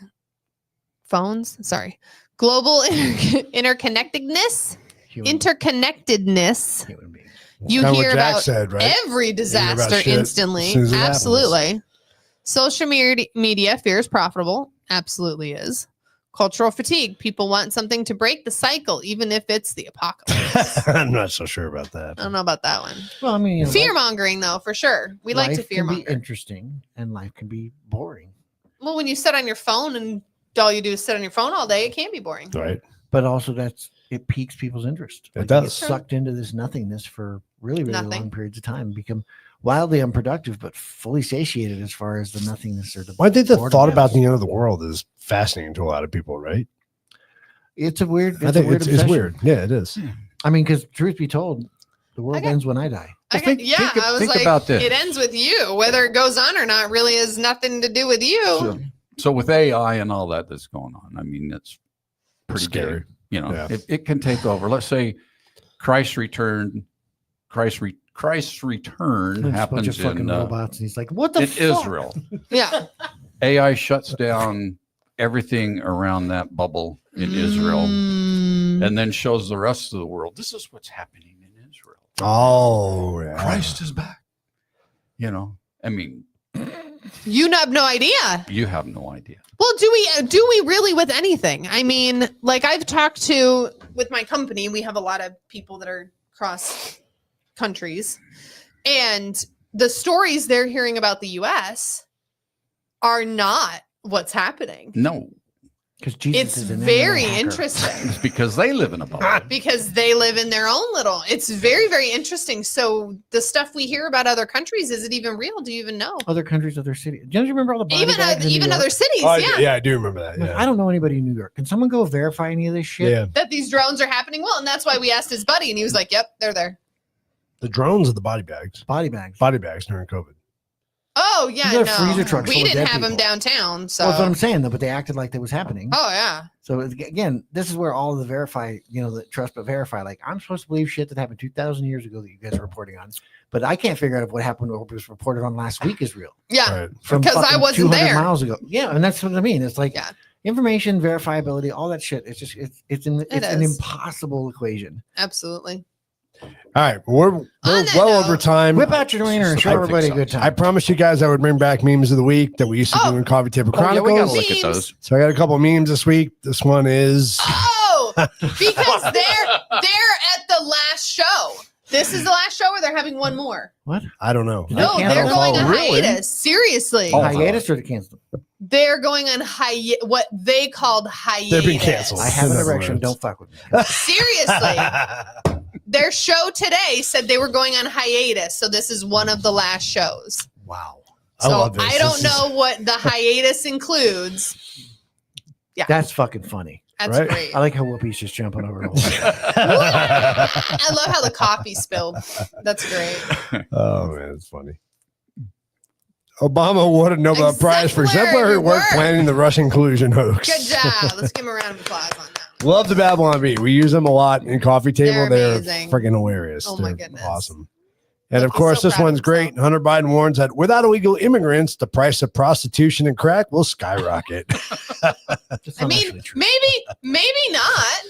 Phones, sorry. Global interconnectedness. Interconnectedness. Human beings. You Kinda hear what Jack about said, right? every about disaster shit instantly. as soon as it happens. Absolutely. Social media fear is profitable. Absolutely is. Cultural fatigue. People want something to break the cycle, even if it's the apocalypse. I'm not so sure about that. I don't know about that one. Well, I mean, you know, Fear mongering, though, for sure. We like to life fear can be monger. interesting and life can be boring. Well, when you sit on your phone and all you do is sit on your phone all day, it can be boring. Right. But also it piques people's interest. It You does. get sucked into this nothingness for really, really Nothing. long periods of time, become wildly unproductive, but fully satiated as far as the nothingness or the. Well, I think the boredom thought about goes. the end of the world is fascinating to a lot of people, right? It's a weird. I It's think a weird it's obsession. weird. Yeah, it is. I mean, because truth be told, the world I got- ends when I die. I Well, was think like, about this. it ends with you. Whether it goes on or not really has nothing to do with you. So with AI and all that that's going on, I mean, it's pretty Scary. scary. You know, Yeah. it can take over. Let's say Christ's return There's a bunch happens of fucking in robots, and he's like, "What the in fuck?" Israel. Yeah. AI shuts down everything around that bubble in Israel, Mm. and then shows the rest of the world this is what's happening in Israel. Oh, yeah. Christ is back. You know, I mean, You have no idea. you have no idea. Well, do we really with anything? I mean, like I've talked to with my company, we have a lot of people that are cross countries, and the stories they're hearing about the US are not what's happening. No, Because Jesus It's is an very internet hacker. interesting it's because they live in a bubble. because they live in their own little. It's very, very interesting. So the stuff we hear about other countries, is it even real? Do you even know? Other countries, other cities. Don't you remember all the body Even bags in New even York? other cities, Oh, yeah. I do remember that. Like, Yeah. I don't know anybody in New York. Can someone go verify any of this shit? Yeah. That these drones are happening. Well, and that's why we asked his buddy, and he was like, "Yep, they're there." The drones are the body bags. Body bags. Body bags during COVID. Oh yeah, You got a freezer no, truck we full of didn't dead have them people. downtown. So Well, that's what I'm saying though. But they acted like that was happening. oh yeah, So again, this is where all of the verify, the trust but verify. Like I'm supposed to believe shit that happened 2,000 years ago that you guys are reporting on, but I can't figure out if what happened or what was reported on last week is real. yeah. Right. From 'Cause I fucking wasn't 200 there. miles ago. Yeah, and that's what I mean. It's like Yeah. information verifiability, all that shit. It's just it's an is. impossible equation. Absolutely. All right, we're that well note, over time. Whip out your wiener and show I everybody a think good so. time. I promised you guys I would bring back memes of the week that we used to do Oh. in Coffee Table Oh, yeah, Chronicles. we got to look at Memes. those. So I got a couple memes this week. This one is Oh, because they're at the last show. This is the last show, or they're having one more. What? I don't know. No, can't they're going on follow. hiatus. Seriously, Oh. Hiatus or to cancel? they're going on what they called hiatus. They're being canceled. I have an In other erection. words. Don't fuck with me. Seriously, their show today said they were going on hiatus, so this is one of the last shows. Wow. So love this. I don't This is- know what the hiatus includes. That's fucking funny. That's Right. great. I like how Whoopi's just jumping over. I love how the coffee spilled. That's great. Oh man, it's funny. Obama won a Nobel Prize for exemplary work planning the Russian collusion hoax. Good job. Let's give him a round of applause on that. Love the Babylon Bee. We use them a lot in Coffee Table. They're They're amazing. freaking hilarious. Oh, my They're goodness. awesome. And of Look, he's course, so this proud of one's great. himself. Hunter Biden warns that without illegal immigrants, the price of prostitution and crack will skyrocket. That's I not mean, actually true. maybe not.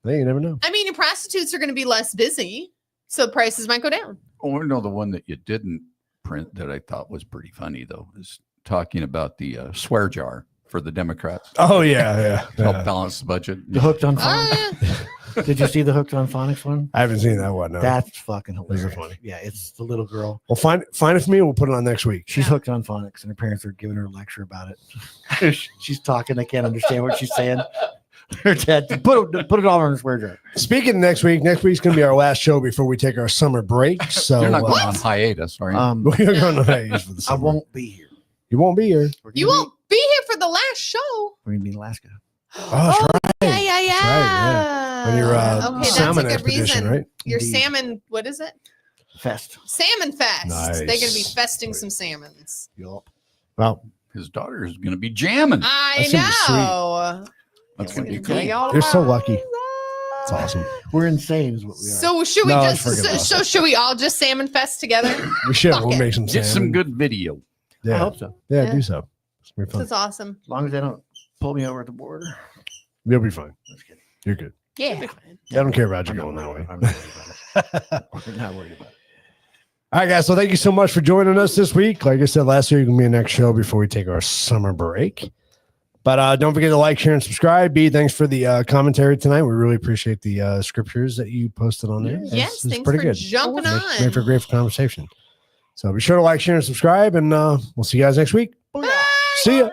Hey, you never know. I mean, your prostitutes are going to be less busy, so prices might go down. Oh, no, the one that you didn't print that I thought was pretty funny, though, is talking about the swear jar for the Democrats. Oh yeah. to help balance the budget. The Hooked on Phonics. Uh, Did you see the Hooked on Phonics one? I haven't seen that one. No. That's fucking Those are hilarious. funny. Yeah, it's the little girl. Well, find it for me. We'll put it on next week. She's Yeah. hooked on phonics, and her parents are giving her a lecture about it. She's talking; they can't understand what she's saying. Her dad put it all in her swear jar. Speaking of next week's going to be our last show before we take our summer break. So You're not going uh, on hiatus, are you? we're going to hiatus for the I summer. won't be here. You won't be here. We're gonna you be- won't be here for the last show. We're gonna be in Alaska. Oh, that's right. Yeah. That's On your okay, that's salmon a good expedition, reason. right? Your Indeed. salmon, what is it? Fest. Salmon Fest. They're going to be Nice. festing some salmons. Yup. Well, His daughter is going to be jamming. I That's gonna be sweet. know. That's going to be It's cool. gonna be all You're so about lucky. us. It's awesome. We're insane, is what we are. So should we No, it's just freaking awesome. so should we all just salmon fest together? We should. Fuck We'll it. make some Get some salmon. good video. I Yeah, hope so. yeah, Yeah. do so. It's gonna be fun. That's awesome. As long as they don't pull me over at the border. You'll be fine. Just kidding. You're good. Yeah. I don't care about you I'm going not that way. worried- I'm not worried about it. I'm not worried about it. All right, guys. So thank you so much for joining us this week. Like I said last year, you're gonna be a next show before we take our summer break. But don't forget to like, share, and subscribe. B, thanks for the commentary tonight. We really appreciate the scriptures that you posted on there. Yes, It's thanks pretty for good. jumping Made for a on. great conversation. So be sure to like, share, and subscribe, and we'll see you guys next week. Bye. See ya.